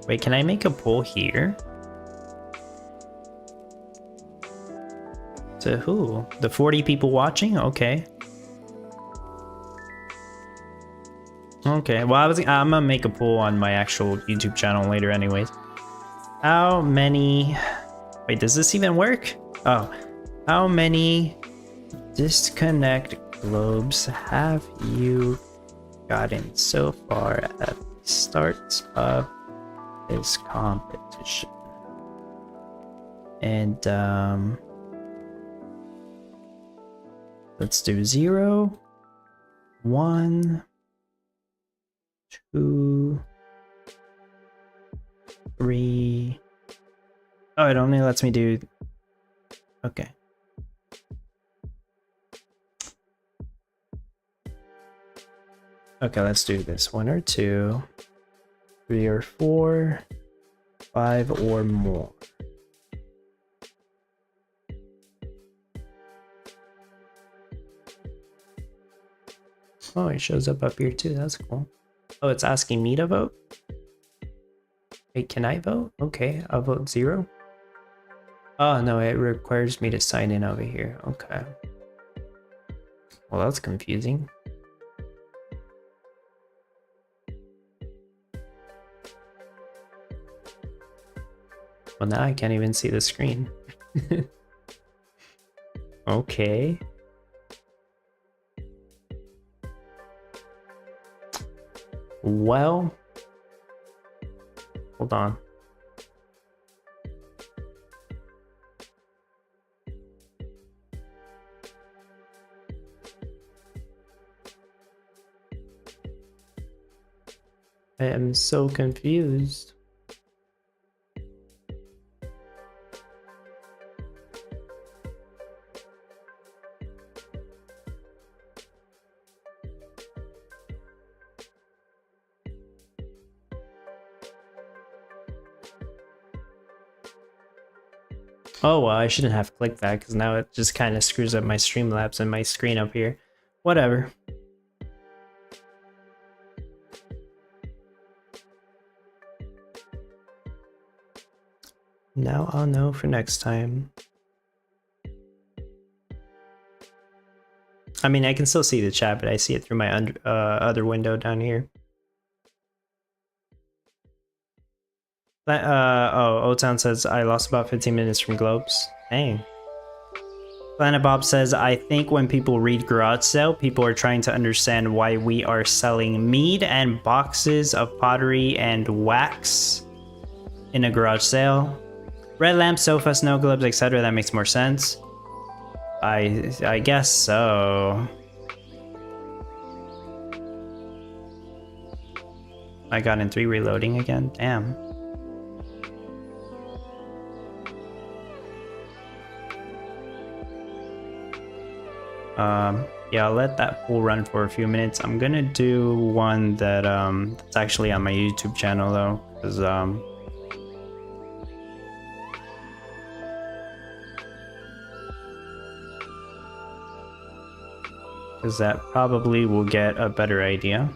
Wait, can I make a poll here? To who? The 40 people watching? Okay. Okay, well I'm gonna make a poll on my actual YouTube channel later anyways. How many... Wait, does this even work? Oh. How many disconnect globes have you gotten so far at the start of this competition? And let's do 0, 1, 2, 3. Oh, it only lets me do. Okay. Okay, let's do this. 1 or 2, 3 or 4, 5 or more. Oh, it shows up here too. That's cool. Oh, it's asking me to vote? Wait, can I vote? Okay, I'll vote 0. Oh, no, it requires me to sign in over here. Okay. Well, that's confusing. Well, now I can't even see the screen. Okay. Well, hold on. I am so confused. Oh, well, I shouldn't have clicked that because now it just kind of screws up my Streamlabs and my screen up here. Whatever. Now I'll know for next time. I mean, I can still see the chat, but I see it through my other window down here. Oh, O-Town says, I lost about 15 minutes from Globes. Dang. Planet Bob says, I think when people read garage sale, people are trying to understand why we are selling mead and boxes of pottery and wax in a garage sale. Red lamp, sofa, snow globes, etc. That makes more sense. I guess so. I got in 3 reloading again. Damn. Yeah, I'll let that pool run for a few minutes. I'm gonna do one that that's actually on my YouTube channel though, because that probably will get a better idea.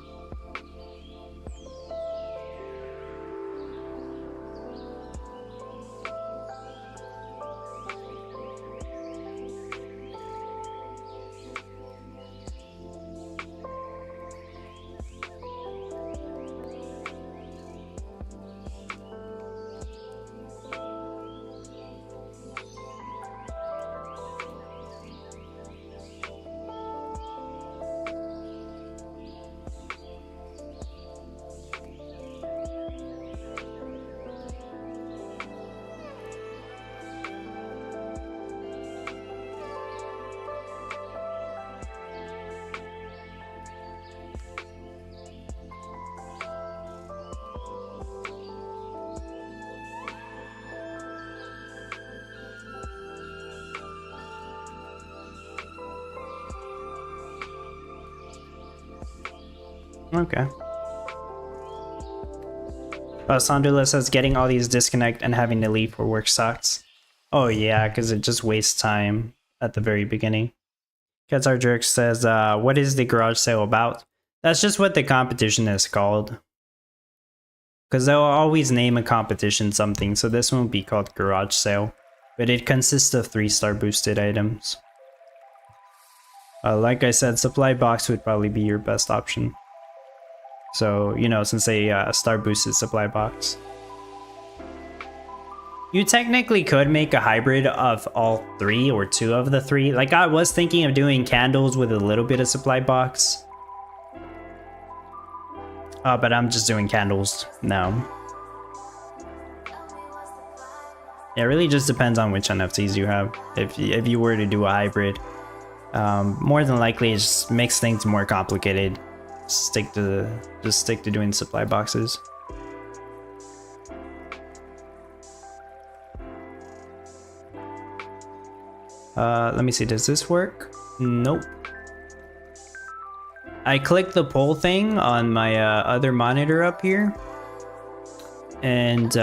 Okay. Sandula says getting all these disconnect and having to leave for work sucks. Oh yeah, because it just wastes time at the very beginning. Katsar Jerk says, what is the garage sale about? That's just what the competition is called. Because they'll always name a competition something, so this one will be called garage sale. But it consists of 3-star boosted items. Like I said, supply box would probably be your best option. So, you know, since a star boosted supply box. You technically could make a hybrid of all 3 or 2 of the 3. Like, I was thinking of doing candles with a little bit of supply box. But I'm just doing candles now. Yeah, it really just depends on which NFTs you have. If you were to do a hybrid, more than likely it just makes things more complicated. Just stick to doing supply boxes. Let me see, does this work? Nope. I clicked the poll thing on my other monitor up here, and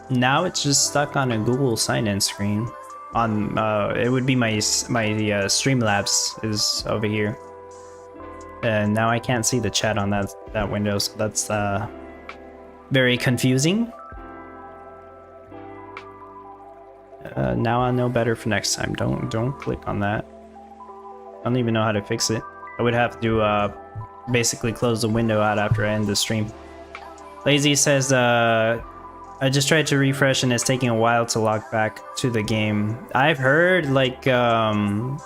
now it's just stuck on a Google sign-in screen. On it would be my Streamlabs is over here, and now I can't see the chat on that window, so that's very confusing. Now I'll know better for next time. Don't click on that. I don't even know how to fix it. I would have to basically close the window out after I end the stream. Lazy says I just tried to refresh and it's taking a while to log back to the game. I've heard like, well,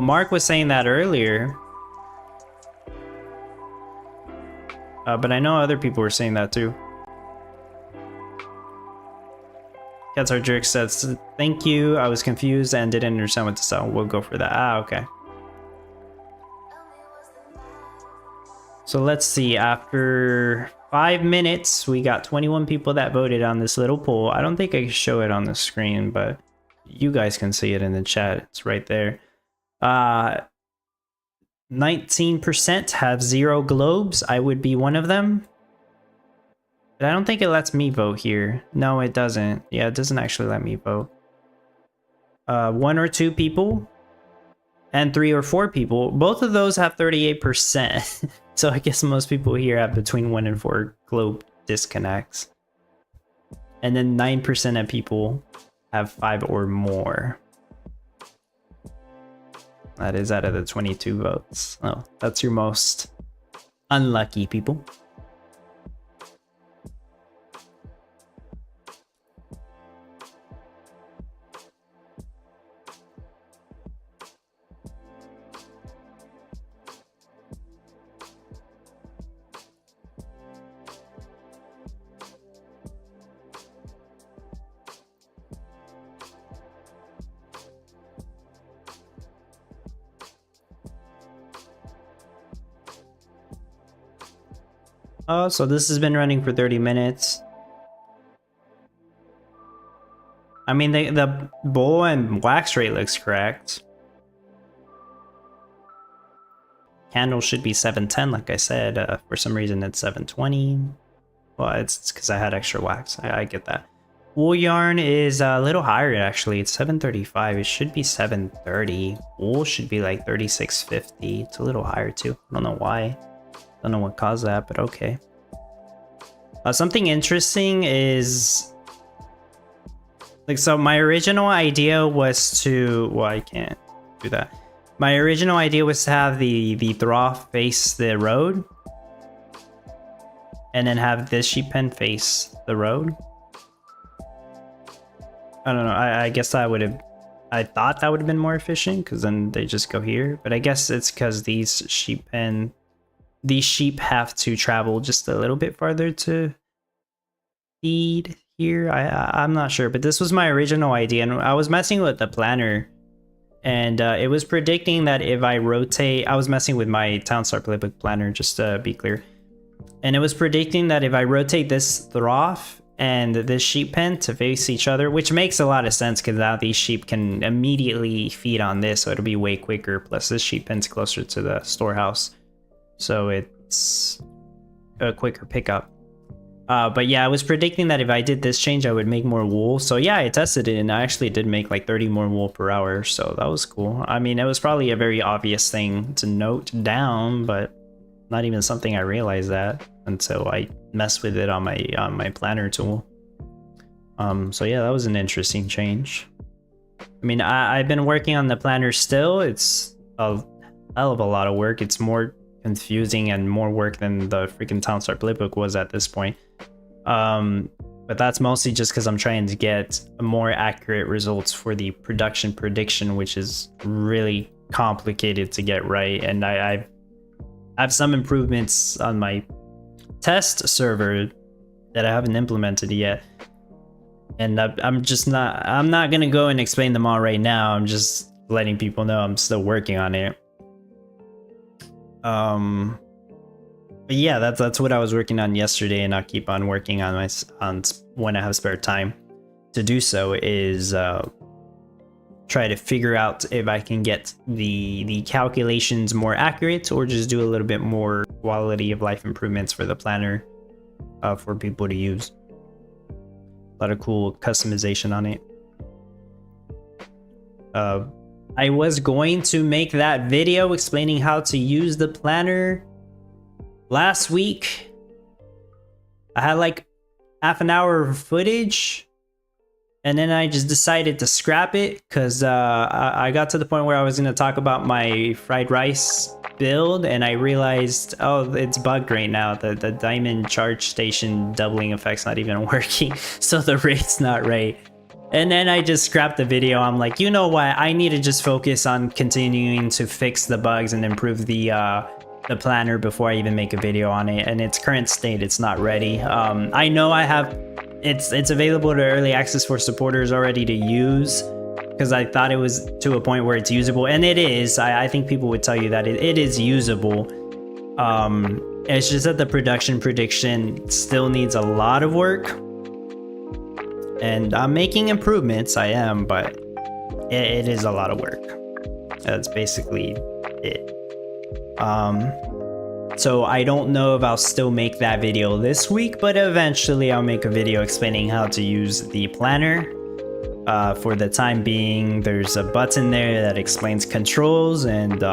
Mark was saying that earlier. But I know other people were saying that too. Cats Are Jerk says, thank you. I was confused and didn't understand what to sell. We'll go for that. Ah, okay. So let's see. After 5 minutes, we got 21 people that voted on this little poll. I don't think I can show it on the screen, but you guys can see it in the chat. It's right there. 19% have 0 globes. I would be one of them. But I don't think it lets me vote here. No, it doesn't. Yeah, it doesn't actually let me vote. 1 or 2 people and 3 or 4 people. Both of those have 38%. So I guess most people here have between 1 and 4 globe disconnects. And then 9% of people have 5 or more. That is out of the 22 votes. Oh, that's your most unlucky people. Oh, so this has been running for 30 minutes. I mean, the bowl and wax rate looks correct. Candle should be 710, like I said. For some reason, it's 720. Well, it's because I had extra wax. I get that. Wool yarn is a little higher, actually. It's 735. It should be 730. Wool should be like 3650. It's a little higher, too. I don't know why. Don't know what caused that, but okay. Something interesting is like, so my original idea was to, well, I can't do that. My original idea was to have the trough face the road and then have this sheep pen face the road. I don't know. I guess I thought that would have been more efficient because then they just go here, but I guess it's because these sheep have to travel just a little bit farther to feed here. I'm not sure, but this was my original idea, and I was messing with the planner, and it was predicting that if I rotate, I was messing with my Townstar Playbook planner, just to be clear, and it was predicting that if I rotate this trough and this sheep pen to face each other, which makes a lot of sense because now these sheep can immediately feed on this, so it'll be way quicker. Plus, this sheep pen's closer to the storehouse, so it's a quicker pickup. But yeah, I was predicting that if I did this change, I would make more wool. So yeah, I tested it and I actually did make like 30 more wool per hour. So that was cool. I mean, it was probably a very obvious thing to note down, but not even something I realized that until I messed with it on my planner tool. So yeah, that was an interesting change. I mean, I've been working on the planner still. It's a hell of a lot of work. It's more confusing and more work than the freaking Townstar Playbook was at this point. But that's mostly just because I'm trying to get more accurate results for the production prediction, which is really complicated to get right. And I have some improvements on my test server that I haven't implemented yet. And I'm not gonna go and explain them all right now. I'm just letting people know I'm still working on it. But yeah, that's what I was working on yesterday, and I'll keep on working on when I have spare time to do so, is try to figure out if I can get the calculations more accurate, or just do a little bit more quality of life improvements for the planner for people to use. A lot of cool customization on it. I was going to make that video explaining how to use the planner last week. I had like half an hour of footage, and then I just decided to scrap it because I got to the point where I was going to talk about my fried rice build and I realized, oh, it's bugged right now. The diamond charge station doubling effect's not even working, so the rate's not right. And then I just scrapped the video. I'm like, you know what? I need to just focus on continuing to fix the bugs and improve the planner before I even make a video on it. And its current state, it's not ready. I know I have, it's available to early access for supporters already to use, because I thought it was to a point where it's usable, and it is. I think people would tell you that it is usable. It's just that the production prediction still needs a lot of work, and I'm making improvements. I am, but it is a lot of work. That's basically it. So I don't know if I'll still make that video this week, but eventually I'll make a video explaining how to use the planner. For the time being, there's a button there that explains controls, and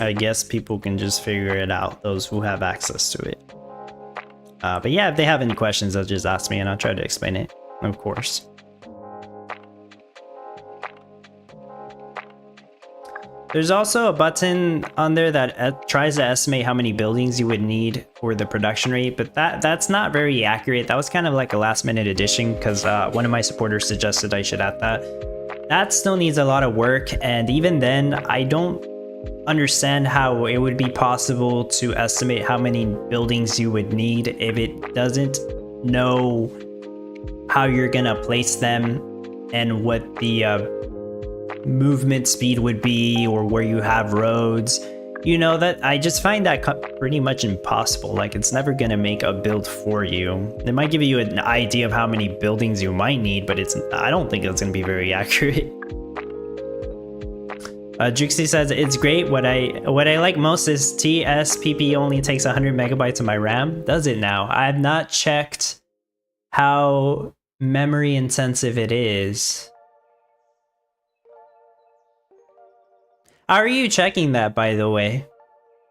I guess people can just figure it out, those who have access to it. But yeah, if they have any questions, they'll just ask me and I'll try to explain it, of course. There's also a button on there that tries to estimate how many buildings you would need for the production rate, but that's not very accurate. That was kind of like a last minute addition because one of my supporters suggested I should add that. That still needs a lot of work, and even then, I don't understand how it would be possible to estimate how many buildings you would need if it doesn't know how you're gonna place them and what the movement speed would be, or where you have roads. You know, that I just find that pretty much impossible. Like, it's never gonna make a build for you. It might give you an idea of how many buildings you might need, but I don't think it's gonna be very accurate. Juxie says it's great. What I like most is TSPP only takes 100 megabytes of my RAM. Does it now? I have not checked how memory intensive it is. How are you checking that, by the way?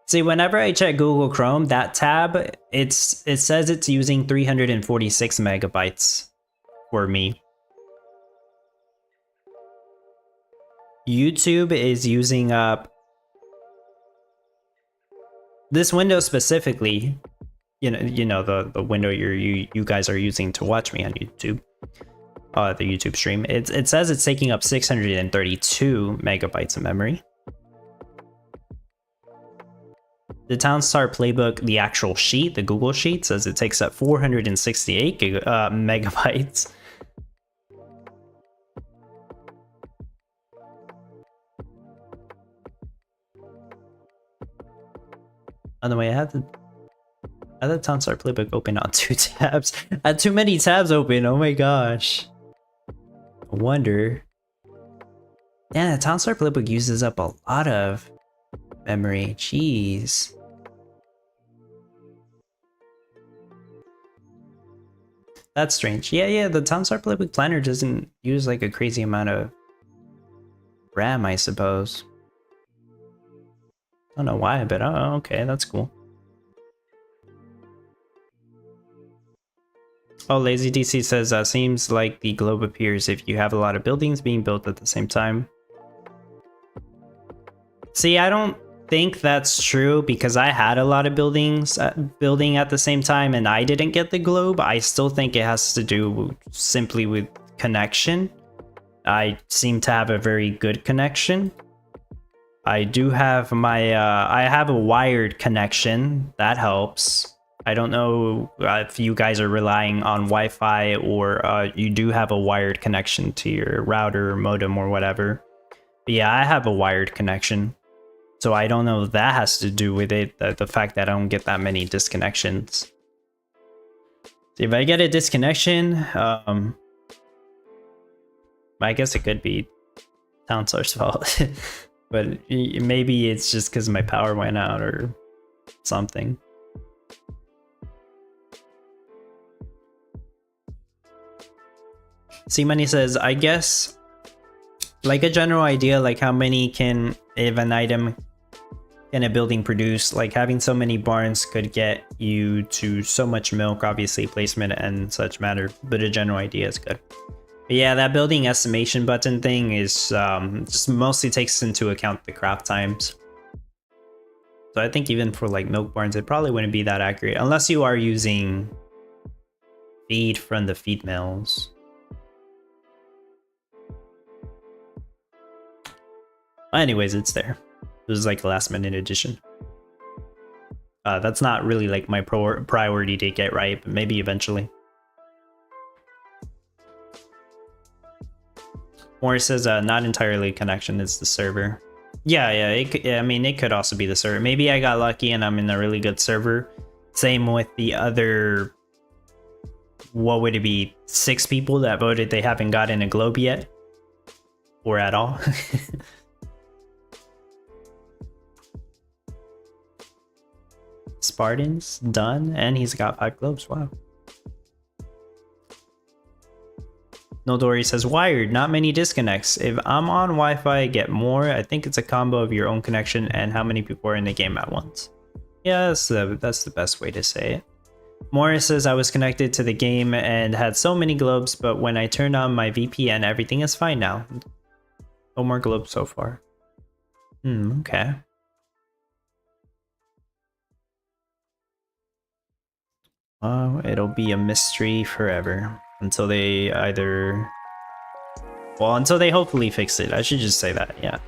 See, whenever I check Google Chrome, that tab, it says it's using 346 megabytes for me. YouTube is using up this window specifically. You know the window you guys are using to watch me on YouTube. The YouTube stream. It says it's taking up 632 megabytes of memory. The Townstar playbook, the actual sheet, the Google sheet, says it takes up 468 megabytes. By the way, I had the Townstar playbook open on 2 tabs. I had too many tabs open. Oh my gosh. I wonder. Yeah, the Townstar playbook uses up a lot of memory. Jeez. That's strange. Yeah, the Townstar playbook planner doesn't use like a crazy amount of RAM, I suppose. I don't know why, but oh, okay, that's cool. Oh, Lazy DC says, seems like the globe appears if you have a lot of buildings being built at the same time. See, I don't think that's true because I had a lot of buildings building at the same time and I didn't get the globe. I still think it has to do simply with connection. I seem to have a very good connection. I do have my I have a wired connection. That helps. I don't know if you guys are relying on Wi-Fi or you do have a wired connection to your router or modem or whatever. But yeah, I have a wired connection. So I don't know if that has to do with it, the fact that I don't get that many disconnections. If I get a disconnection, I guess it could be Townstar's fault. But maybe it's just because my power went out or something. C-Money says, I guess, like a general idea, like how many if an item in a building produce, like having so many barns could get you to so much milk, obviously placement and such matter, but a general idea is good. But yeah, that building estimation button thing is just mostly takes into account the craft times. So I think even for like milk barns, it probably wouldn't be that accurate unless you are using feed from the feed mills. Anyways, it's there. This is like a last minute addition. That's not really like my priority to get right, but maybe eventually. Morris says not entirely connection, it's the server. Yeah, I mean, it could also be the server. Maybe I got lucky and I'm in a really good server. Same with the other, what would it be, 6 people that voted they haven't gotten a globe yet? Or at all. Spartans done, and he's got 5 globes. Wow. Noldori says wired, not many disconnects. If I'm on Wi-Fi, I get more. I think it's a combo of your own connection and how many people are in the game at once. Yeah, that's the best way to say it. Morris says I was connected to the game and had so many globes, but when I turned on my VPN, everything is fine now. No more globes so far. Okay. It'll be a mystery forever until they either, well, until they hopefully fix it. I should just say that, yeah.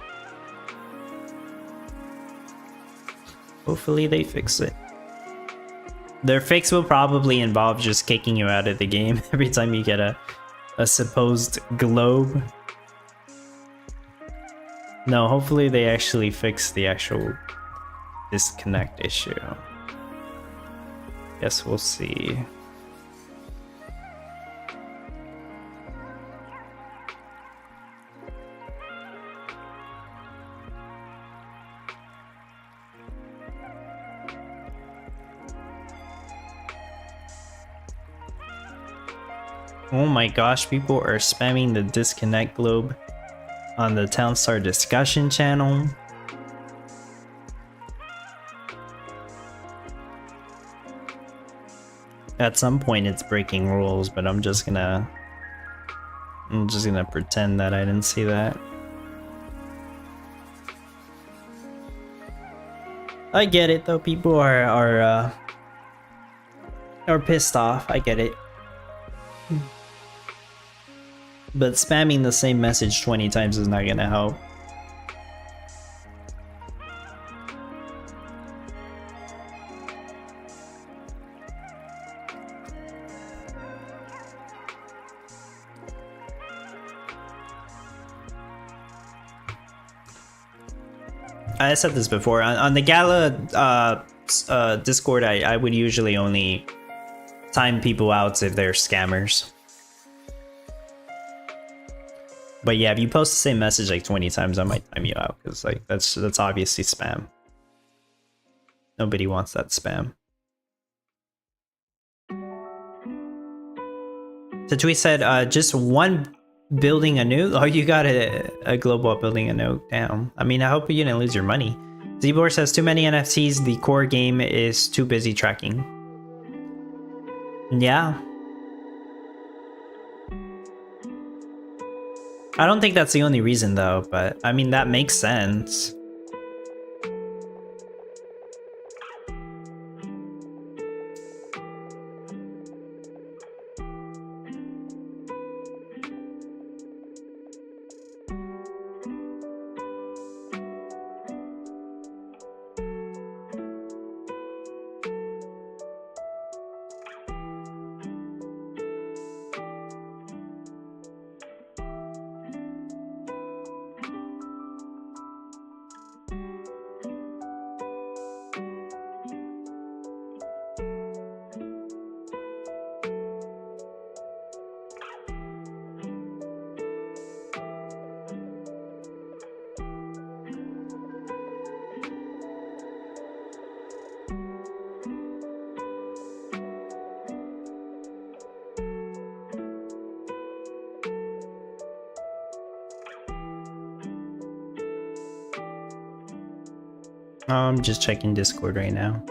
Hopefully they fix it. Their fix will probably involve just kicking you out of the game every time you get a supposed globe. No, hopefully they actually fix the actual disconnect issue. Guess we'll see. Oh my gosh, people are spamming the disconnect globe on the Townstar discussion channel. At some point it's breaking rules, but I'm just gonna pretend that I didn't see that. I get it though, people are pissed off, I get it. But spamming the same message 20 times is not gonna help. I said this before, on the Gala Discord, I would usually only time people out if they're scammers. But yeah, if you post the same message like 20 times, I might time you out, because like that's obviously spam. Nobody wants that spam. Tatui said, just one building a nuke? Oh, you got a global building a nuke. Damn. I mean, I hope you didn't lose your money. Zbor says, too many NFTs. The core game is too busy tracking. Yeah. I don't think that's the only reason though, but I mean, that makes sense. I'm just checking Discord right now.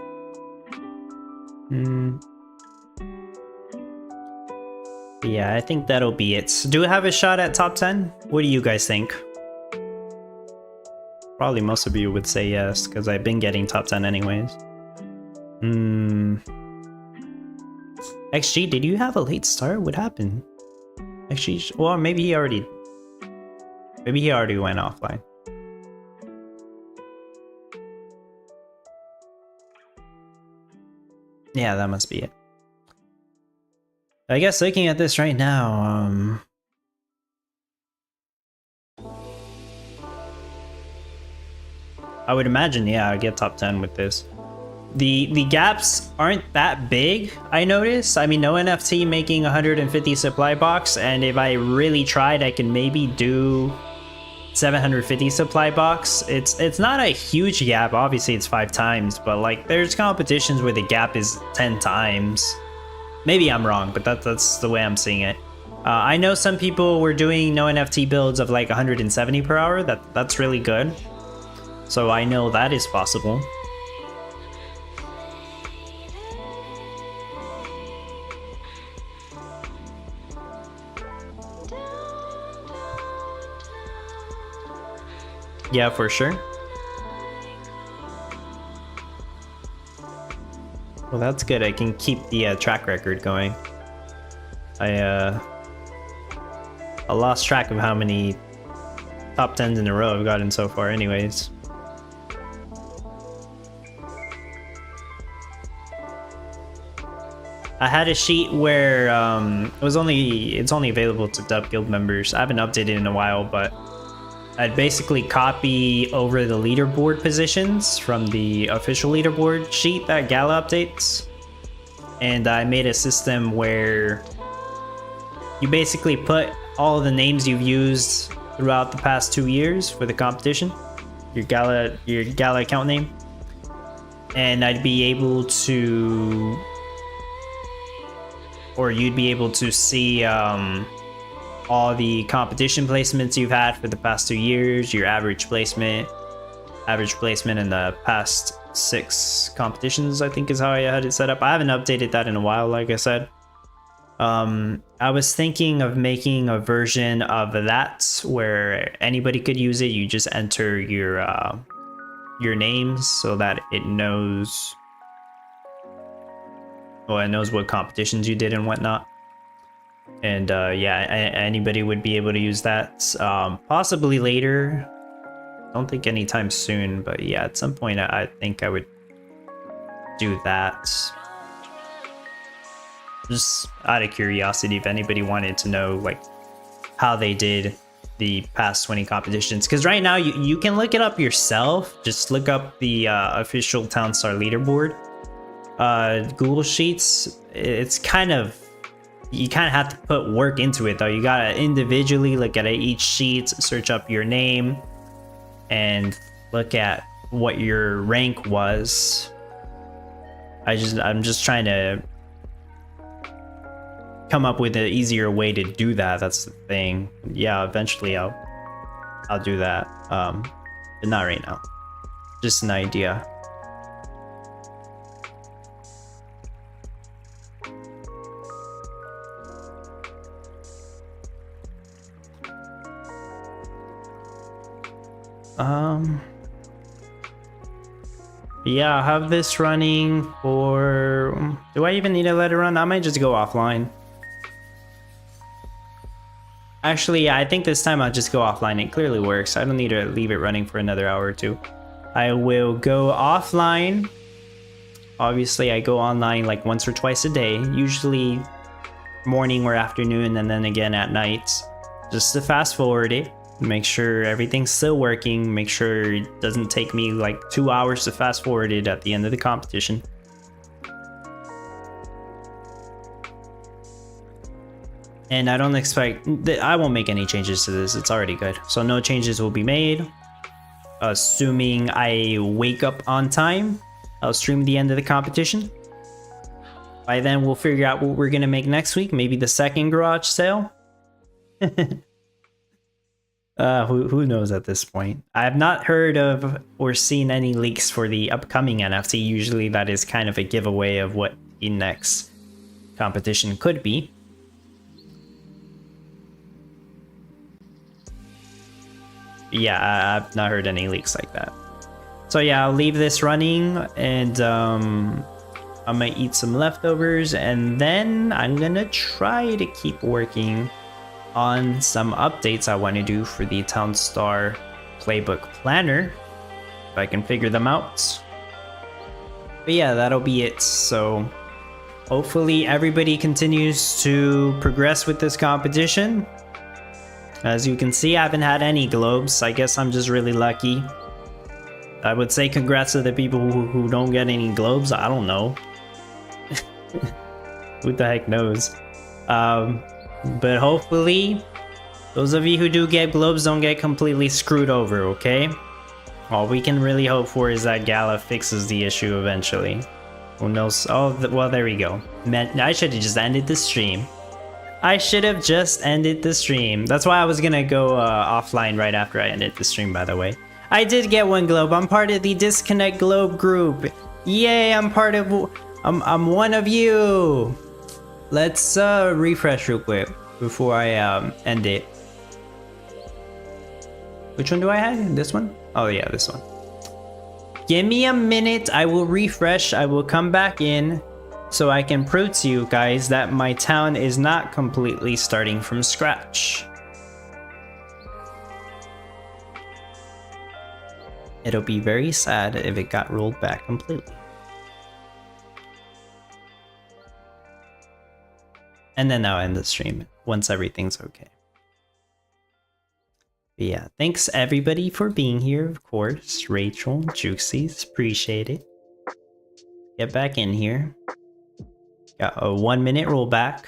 Yeah, I think that'll be it. Do we have a shot at top 10? What do you guys think? Probably most of you would say yes, because I've been getting top 10 anyways. XG, did you have a late start? What happened? XG, well, maybe he already went offline. Yeah, that must be it. I guess looking at this right now, I would imagine, yeah, I'd get top 10 with this. The gaps aren't that big, I noticed. I mean, no NFT making 150 supply box, and if I really tried, I can maybe do 750 supply box. It's not a huge gap. Obviously, it's 5 times, but like there's competitions where the gap is 10 times. Maybe I'm wrong, but that's the way I'm seeing it. I know some people were doing no NFT builds of like 170 per hour. That's really good. So I know that is possible. Yeah, for sure. Well, that's good. I can keep the track record going. I lost track of how many top 10s in a row I've gotten so far anyways. I had a sheet where it's only available to Dub Guild members. I haven't updated in a while, but I'd basically copy over the leaderboard positions from the official leaderboard sheet that Gala updates. And I made a system where you basically put all the names you've used throughout the past 2 years for the competition, your Gala account name. And I'd be able to, or you'd be able to see all the competition placements you've had for the past 2 years, your average placement in the past 6 competitions, I think is how I had it set up. I haven't updated that in a while, like I said. I was thinking of making a version of that where anybody could use it. You just enter your names so that it knows, well, it knows what competitions you did and whatnot. And yeah, anybody would be able to use that. Possibly later. Don't think anytime soon, but yeah, at some point I think I would do that. Just out of curiosity, if anybody wanted to know like how they did the past 20 competitions, because right now you can look it up yourself. Just look up the official Townstar leaderboard. Google Sheets, it's kind of, you kind of have to put work into it though. You gotta individually look at each sheet, search up your name, and look at what your rank was. I'm just trying to come up with an easier way to do that. That's the thing. Yeah, eventually I'll do that. But not right now. Just an idea. Yeah, I'll have this running for, do I even need to let it run? I might just go offline. Actually, yeah, I think this time I'll just go offline. It clearly works. I don't need to leave it running for another hour or two. I will go offline. Obviously, I go online like once or twice a day, usually morning or afternoon, and then again at night, just to fast forward it. Make sure everything's still working. Make sure it doesn't take me like 2 hours to fast forward it at the end of the competition. And I don't expect, I won't make any changes to this. It's already good. So no changes will be made. Assuming I wake up on time, I'll stream the end of the competition. By then we'll figure out what we're gonna make next week. Maybe the second garage sale. Who knows at this point? I have not heard of or seen any leaks for the upcoming NFT. Usually that is kind of a giveaway of what the next competition could be. yeah, I've not heard any leaks like that. So yeah, I'll leave this running, and I'm gonna eat some leftovers, and then I'm gonna try to keep working on some updates I want to do for the Town Star Playbook Planner, if I can figure them out. But yeah, that'll be it. So hopefully everybody continues to progress with this competition. As you can see, I haven't had any globes. I guess I'm just really lucky. I would say congrats to the people who don't get any globes. I don't know. Who the heck knows? But hopefully, those of you who do get globes don't get completely screwed over, okay? All we can really hope for is that Gala fixes the issue eventually. Who knows? Oh, well, there we go. Man, I should have just ended the stream. I should have just ended the stream. That's why I was gonna go offline right after I ended the stream, by the way. I did get one globe. I'm part of the Disconnect Globe group. Yay, I'm part of... I'm one of you. Let's refresh real quick before I end it. Which one do I have? This one? Oh yeah, this one. Give me a minute. I will refresh. I will come back in so I can prove to you guys that my town is not completely starting from scratch. It'll be very sad if it got rolled back completely. And then I'll end the stream once everything's okay. But yeah, thanks everybody for being here, of course. Rachel, Juxies, appreciate it. Get back in here. Got a 1 minute rollback.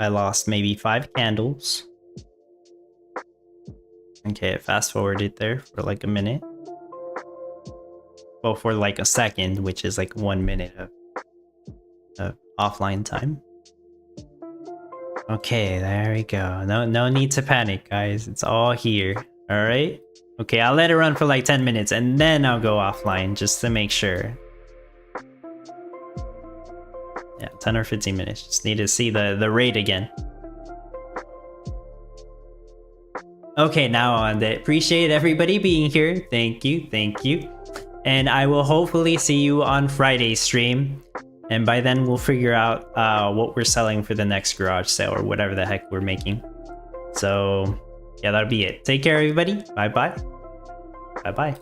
I lost maybe 5 candles. Okay, it fast forwarded there for like a minute. Well, for like a second, which is like 1 minute of offline time. Okay, there we go. No need to panic, guys. It's all here. All right. Okay, I'll let it run for like 10 minutes and then I'll go offline just to make sure. Yeah, 10 or 15 minutes. Just need to see the rate again. Okay, now on that. Appreciate everybody being here. Thank you, thank you. And I will hopefully see you on Friday's stream. And by then we'll figure out what we're selling for the next garage sale or whatever the heck we're making. So yeah, that'll be it. Take care, everybody. Bye-bye. Bye-bye.